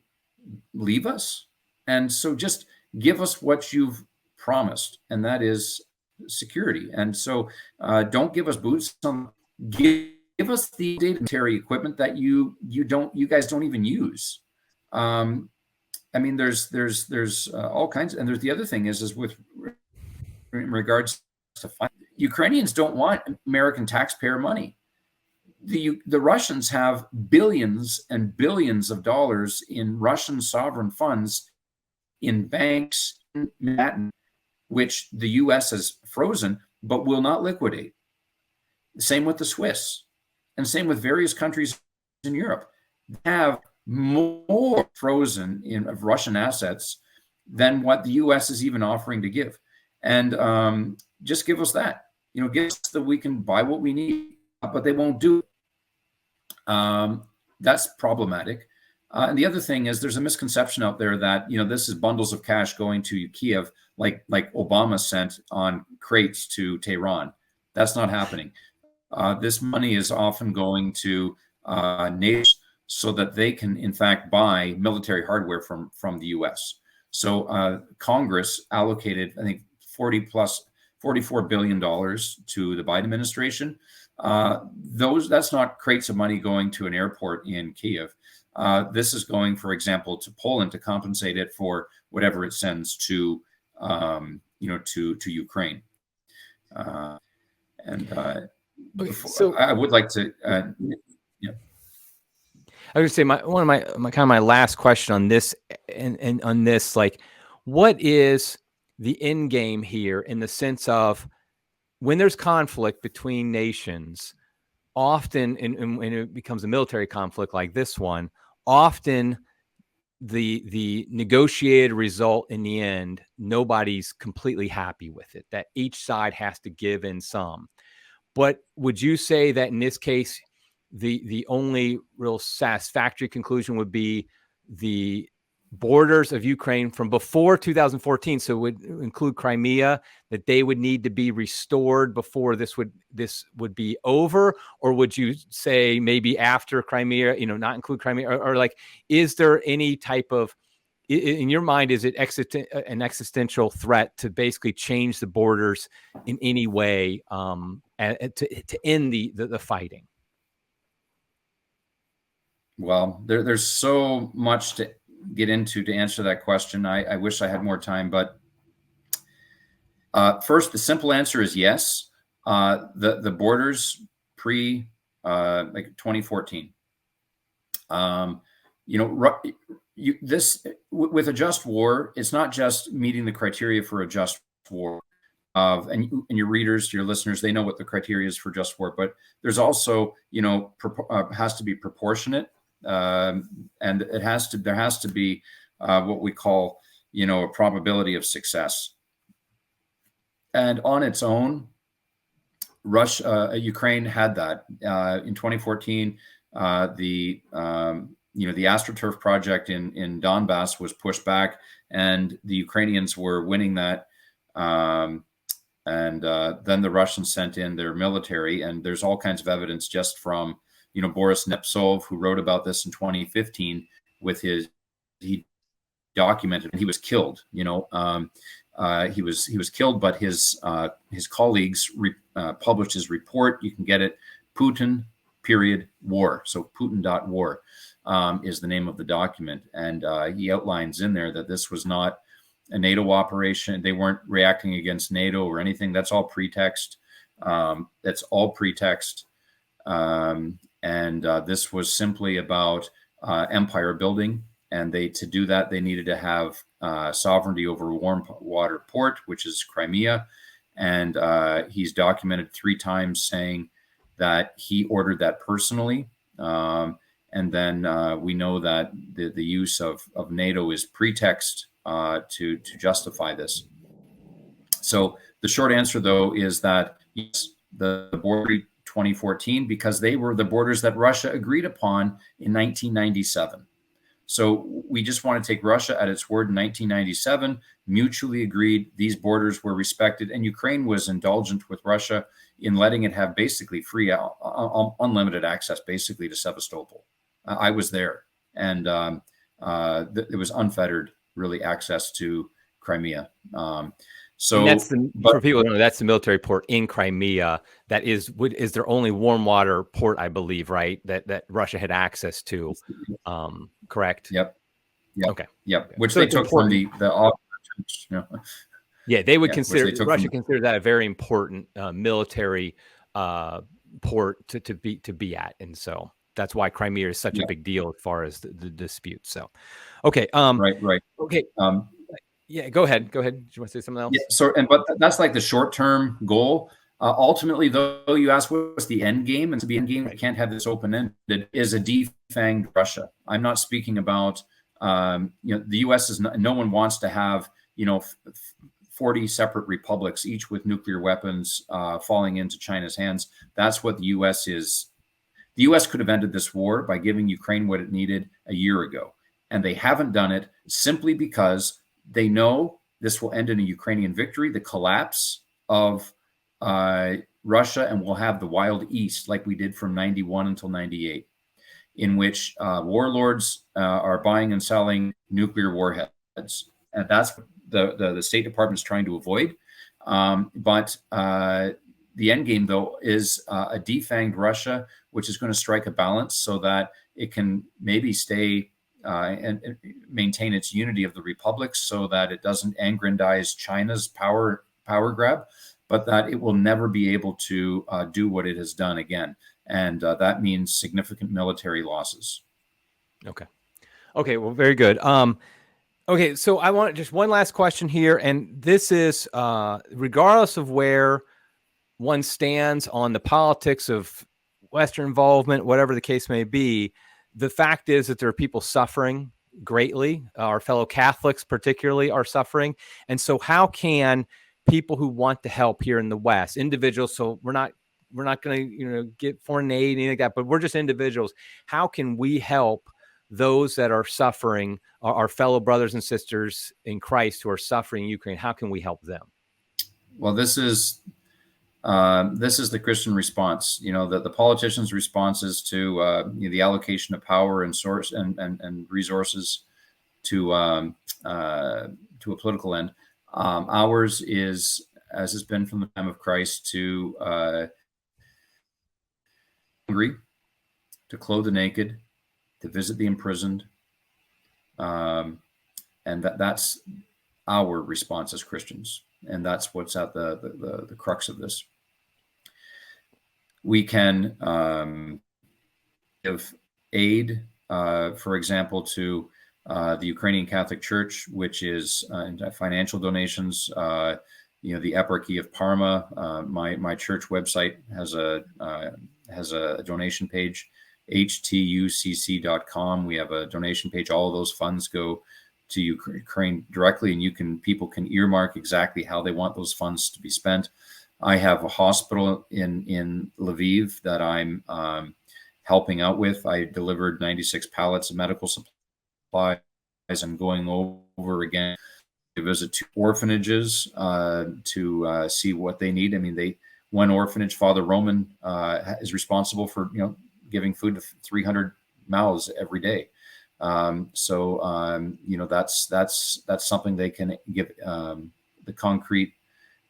leave us. And so just give us what you've promised, and that is security. And so don't give us boots. Give us the military equipment that you guys don't even use. I mean, there's all kinds, and there's the other thing is with in regards to Ukrainians don't want American taxpayer money. The Russians have billions and billions of dollars in Russian sovereign funds in banks in Manhattan, which the U.S. has frozen but will not liquidate. Same with the Swiss, and same with various countries in Europe. They have more frozen of Russian assets than what the U.S. is even offering to give. And just give us that. Give us that we can buy what we need, but they won't do it. That's problematic. And the other thing is there's a misconception out there that, this is bundles of cash going to Kiev, like Obama sent on crates to Tehran. That's not happening. This money is often going to NATO so that they can, in fact, buy military hardware from the U.S. So Congress allocated, I think, $44 billion to the Biden administration. That's not crates of money going to an airport in Kiev. This is going, for example, to Poland to compensate it for whatever it sends to Ukraine. So I would like to. I would say my last question on this and on this, like, what is the end game here in the sense of when there's conflict between nations, often, and when it becomes a military conflict like this one, often the negotiated result in the end, nobody's completely happy with it, that each side has to give in some. But would you say that in this case, the only real satisfactory conclusion would be the borders of Ukraine from before 2014, so it would include Crimea, that they would need to be restored before this would be over? Or would you say maybe after Crimea, not include Crimea, or like, is there any type of, in your mind, is it an existential threat to basically change the borders in any way to end the fighting? Well, there's so much to get into to answer that question. I wish I had more time, but first, the simple answer is yes. The borders pre like 2014. This with a just war, it's not just meeting the criteria for a just war. And your readers, your listeners, they know what the criteria is for just war, but there's also, has to be proportionate. And there has to be what we call, a probability of success. And on its own, Ukraine had that in 2014. The AstroTurf project in Donbass was pushed back, and the Ukrainians were winning that And then the Russians sent in their military, and there's all kinds of evidence just from, Boris Nemtsov, who wrote about this in 2015 with he documented, and he was killed. He was killed, but his colleagues published his report. You can get it, Putin period war. So Putin.war is the name of the document, and he outlines in there that this was not a NATO operation. They weren't reacting against NATO or anything. That's all pretext. That's all pretext. And this was simply about empire building. And to do that, they needed to have sovereignty over warm water port, which is Crimea. And he's documented 3 times saying that he ordered that personally. And then we know that the use of NATO is pretext to justify this. So the short answer, though, is that yes, the border 2014, because they were the borders that Russia agreed upon in 1997. So we just want to take Russia at its word in 1997, mutually agreed these borders were respected, and Ukraine was indulgent with Russia in letting it have basically free, unlimited access basically to Sevastopol. I was there, and it was unfettered, really, access to Crimea. So and for people who don't know, that's the military port in Crimea. That is their only warm water port, I believe, right? That Russia had access to. Correct. Yep. Okay. Yep. Which so they took important from the Yeah, they would consider Russia considered that a very important military port to be at, and so that's why Crimea is such a big deal as far as the dispute. So, okay. Right. Okay. Yeah, go ahead. Do you want to say something else? Yeah, but that's like the short-term goal. Ultimately, though, you ask what's the end game, and to be end game, you can't have this open-ended. Is a defanged Russia. I'm not speaking about the U.S. is not, no one wants to have 40 separate republics, each with nuclear weapons falling into China's hands. That's what the U.S. is. The U.S. could have ended this war by giving Ukraine what it needed a year ago, and they haven't done it simply because they know this will end in a Ukrainian victory, the collapse of Russia, and we'll have the Wild East like we did from 91 until 98, in which warlords are buying and selling nuclear warheads. And that's what the State Department is trying to avoid. But the end game, though, is a defanged Russia, which is going to strike a balance so that it can maybe stay and maintain its unity of the republics, so that it doesn't aggrandize China's power grab, but that it will never be able to do what it has done again. And that means significant military losses. Okay. Well, very good. Okay. So I want just one last question here. And this is regardless of where one stands on the politics of Western involvement, whatever the case may be, the fact is that there are people suffering greatly. Our fellow Catholics particularly are suffering. And so how can people who want to help here in the West, individuals, so we're not going to get foreign aid, anything like that, but we're just individuals. How can we help those that are suffering, our fellow brothers and sisters in Christ who are suffering in Ukraine? How can we help them? Well, this is the Christian response. The politicians' responses to the allocation of power and source and resources to a political end. Ours is, as has been from the time of Christ, to hungry, to clothe the naked, to visit the imprisoned, and that's our response as Christians, and that's what's at the crux of this. We can give aid, for example, to the Ukrainian Catholic Church, which is financial donations. The Eparchy of Parma. My church website has a donation page, htucc.com. We have a donation page. All of those funds go to Ukraine directly, and people can earmark exactly how they want those funds to be spent. I have a hospital in Lviv that I'm helping out with. I delivered 96 pallets of medical supplies. I'm going over again visit two orphanages to see what they need. I mean, one orphanage, Father Roman, is responsible for giving food to 300 mouths every day. That's something they can give the concrete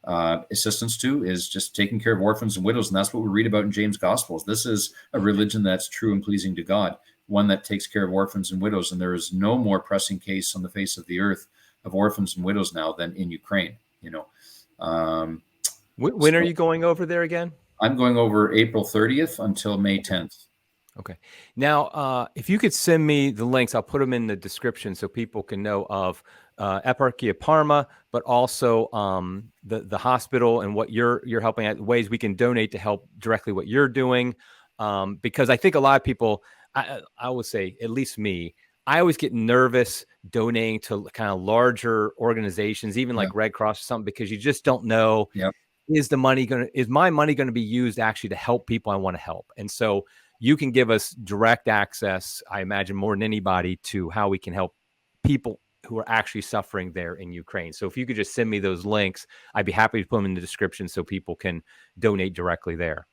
assistance to, is just taking care of orphans and widows. And that's what we read about in James' Gospels. This is a religion that's true and pleasing to God, one that takes care of orphans and widows. And there is no more pressing case on the face of the earth of orphans and widows now than in Ukraine. When are you going over there again? I'm going over April 30th until May 10th. Okay. Now, if you could send me the links, I'll put them in the description so people can know of Eparchy of Parma, but also the hospital and what you're helping out, ways we can donate to help directly what you're doing. Because I think a lot of people, I would say, at least me, I always get nervous donating to kind of larger organizations, even like Red Cross or something, because you just don't know, is my money going to be used actually to help people I want to help? And so you can give us direct access, I imagine more than anybody, to how we can help people who are actually suffering there in Ukraine. So if you could just send me those links, I'd be happy to put them in the description so people can donate directly there.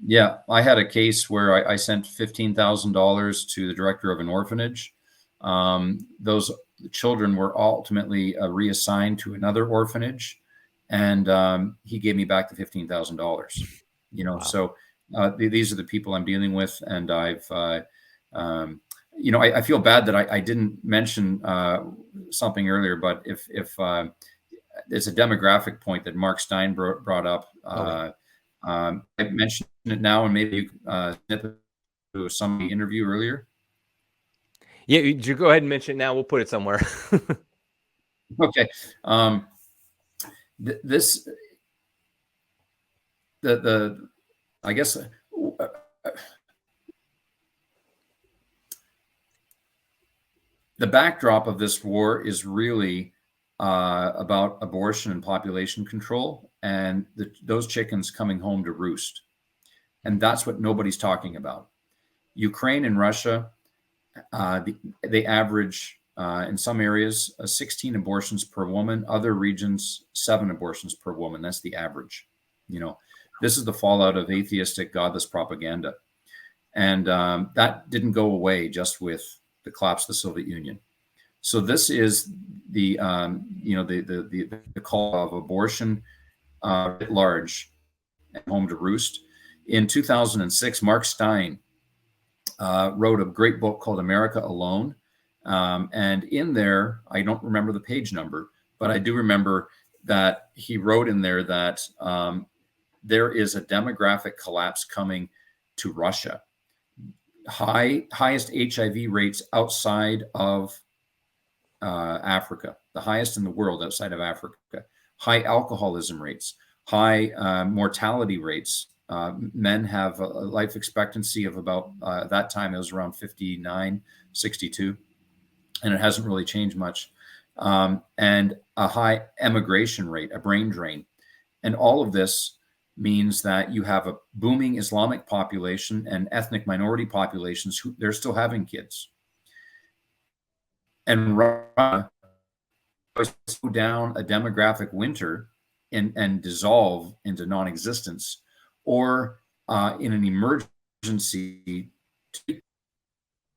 Yeah, I had a case where I sent $15,000 to the director of an orphanage. Those children were ultimately reassigned to another orphanage, and he gave me back the $15,000. Wow. So these are the people I'm dealing with, and I've, I feel bad that I didn't mention something earlier, but if it's a demographic point that Mark Stein brought up. I mentioned it now, and maybe you snip to some interview earlier. Yeah, you go ahead and mention it now. We'll put it somewhere. Okay. I guess the backdrop of this war is really about abortion and population control, and those chickens coming home to roost. And that's what nobody's talking about. Ukraine and Russia, they average, in some areas, 16 abortions per woman. Other regions, 7 abortions per woman. That's the average. This is the fallout of atheistic, godless propaganda. And that didn't go away just with the collapse of the Soviet Union. So this is the call of abortion at large and home to roost. In 2006, Mark Stein wrote a great book called America Alone. And in there, I don't remember the page number, but I do remember that he wrote in there that there is a demographic collapse coming to Russia. Highest HIV rates outside of Africa, the highest in the world outside of Africa. High alcoholism rates, high mortality rates. Men have a life expectancy of about, that time it was around 59, 62, and it hasn't really changed much. And a high emigration rate, a brain drain. And all of this means that you have a booming Islamic population and ethnic minority populations who they're still having kids. And Russia slow down a demographic winter and dissolve into non-existence, or in an emergency to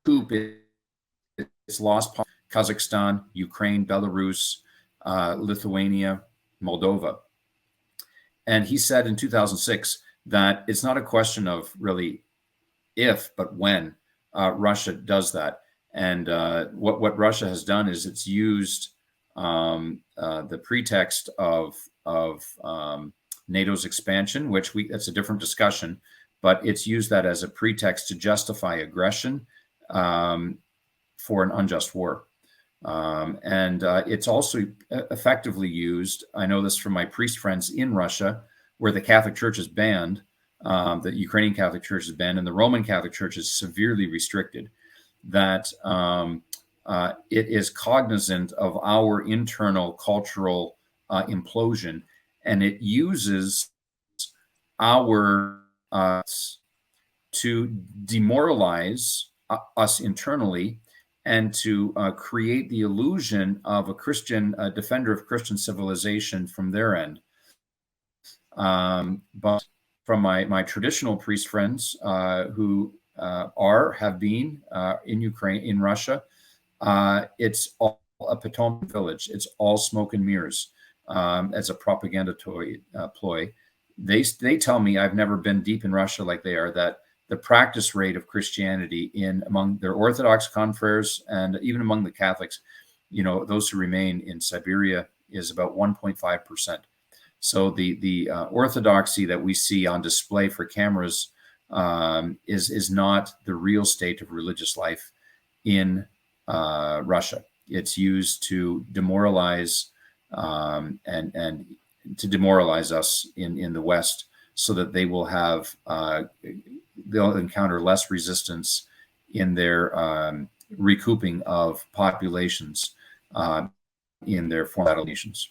recoup its lost Kazakhstan, Ukraine, Belarus, Lithuania, Moldova. And he said in 2006 that it's not a question of really if, but when Russia does that. And what Russia has done is it's used the pretext of NATO's expansion, which that's a different discussion, but it's used that as a pretext to justify aggression for an unjust war. And it's also effectively used, I know this from my priest friends in Russia, where the Catholic Church is banned, the Ukrainian Catholic Church is banned, and the Roman Catholic Church is severely restricted, that it is cognizant of our internal cultural implosion, and it uses our to demoralize us internally and to create the illusion of a Christian defender of Christian civilization from their end. But from my traditional priest friends who have been in Ukraine, in Russia, it's all a Potomac village. It's all smoke and mirrors as a propaganda ploy. They tell me, I've never been deep in Russia like they are, that the practice rate of Christianity among their Orthodox confreres and even among the Catholics, those who remain in Siberia, is about 1.5%. So the orthodoxy that we see on display for cameras is not the real state of religious life in Russia. It's used to demoralize and to demoralize us in the West, so that they will have they'll encounter less resistance in their recouping of populations in their former nations.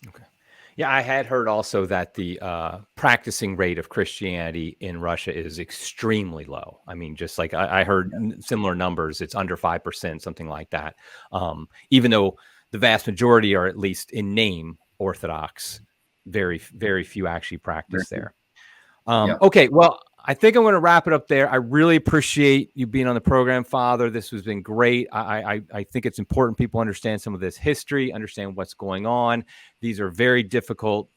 Okay. Yeah, I had heard also that the practicing rate of Christianity in Russia is extremely low. I mean, just like I heard similar numbers, it's under 5%, something like that. Even though the vast majority are, at least in name, Orthodox, very, very few actually practice there. Okay, well, I think I'm going to wrap it up there. I really appreciate you being on the program, Father. This has been great. I think it's important people understand some of this history, understand what's going on. These are very difficult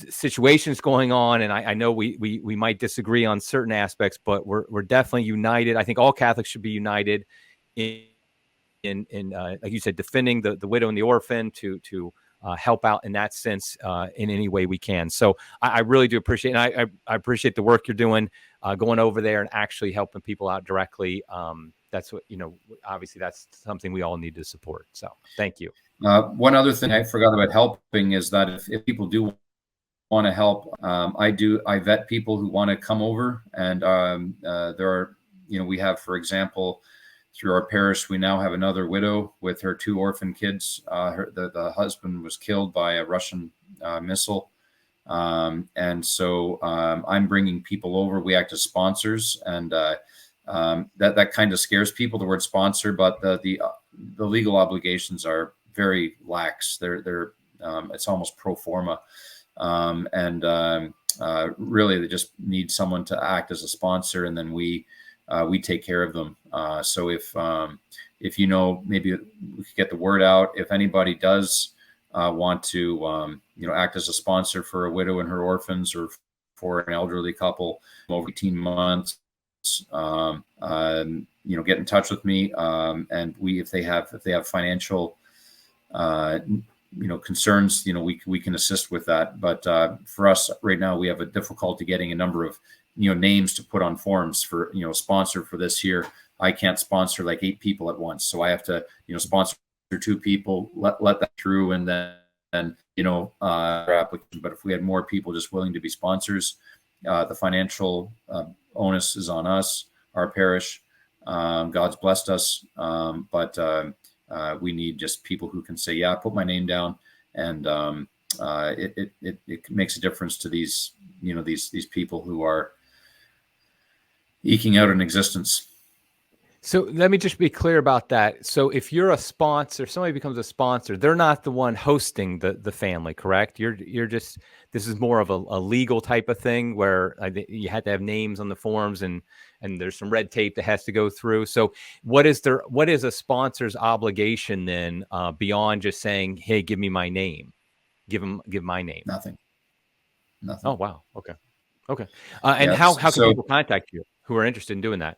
situations going on, and I know we might disagree on certain aspects, but we're definitely united. I think all Catholics should be united in like you said, defending the widow and the orphan, to help out in that sense in any way we can. So I really do appreciate, and I appreciate the work you're doing, going over there and actually helping people out directly. That's what, obviously that's something we all need to support. So thank you. One other thing I forgot about helping is that if people do want to help, I vet people who want to come over, and there are, we have, for example, through our parish, we now have another widow with her 2 orphan kids. The husband was killed by a Russian missile. And so I'm bringing people over. We act as sponsors, and that kind of scares people, the word sponsor, but the legal obligations are very lax. They're it's almost pro forma. Really, they just need someone to act as a sponsor, and then we take care of them. So if maybe we could get the word out. If anybody does want to, act as a sponsor for a widow and her orphans, or for an elderly couple over 18 months, get in touch with me. And if they have financial, concerns, we can assist with that. But for us right now, we have a difficulty getting a number of names to put on forms for, sponsor for this year. I can't sponsor like 8 people at once. So I have to, sponsor 2 people, let that through, and then, our application. But if we had more people just willing to be sponsors, the financial onus is on us, our parish. God's blessed us. But we need just people who can say, yeah, put my name down. And it makes a difference to these, these people who are eking out an existence. So let me just be clear about that. So if you're a sponsor, somebody becomes a sponsor, they're not the one hosting the family, correct? You're just, this is more of a legal type of thing where you had to have names on the forms, and there's some red tape that has to go through. So what is a sponsor's obligation then, beyond just saying, hey, give me my name, give my name? Nothing. Oh, wow. Okay. And how can people contact you who are interested in doing that?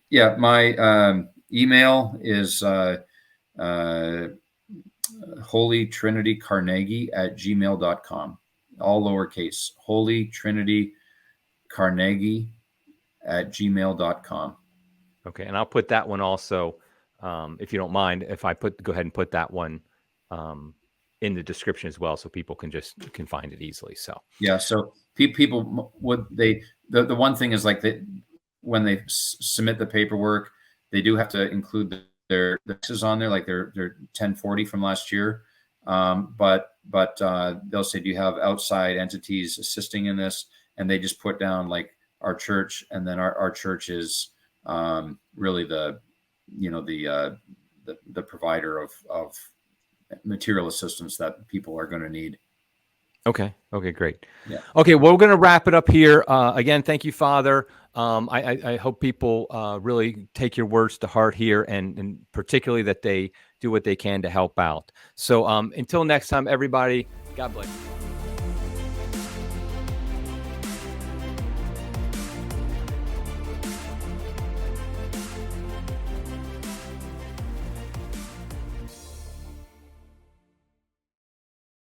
Yeah, my email is holytrinitycarnegie@gmail.com. All lowercase. holytrinitycarnegie@gmail.com. Okay, and I'll put that one also, if you don't mind, if I go ahead and put that one in the description as well, so people can find it easily. So yeah, so people the one thing is, like, when they submit the paperwork, they do have to include their taxes on there, like their 1040 from last year. But they'll say, do you have outside entities assisting in this? And they just put down like our church, and then our church is really the provider of material assistance that people are going to need. Okay. Okay, great. Yeah. Okay, well, we're going to wrap it up here. Again, thank you, Father. I hope people really take your words to heart here, and particularly that they do what they can to help out. So until next time, everybody, God bless you.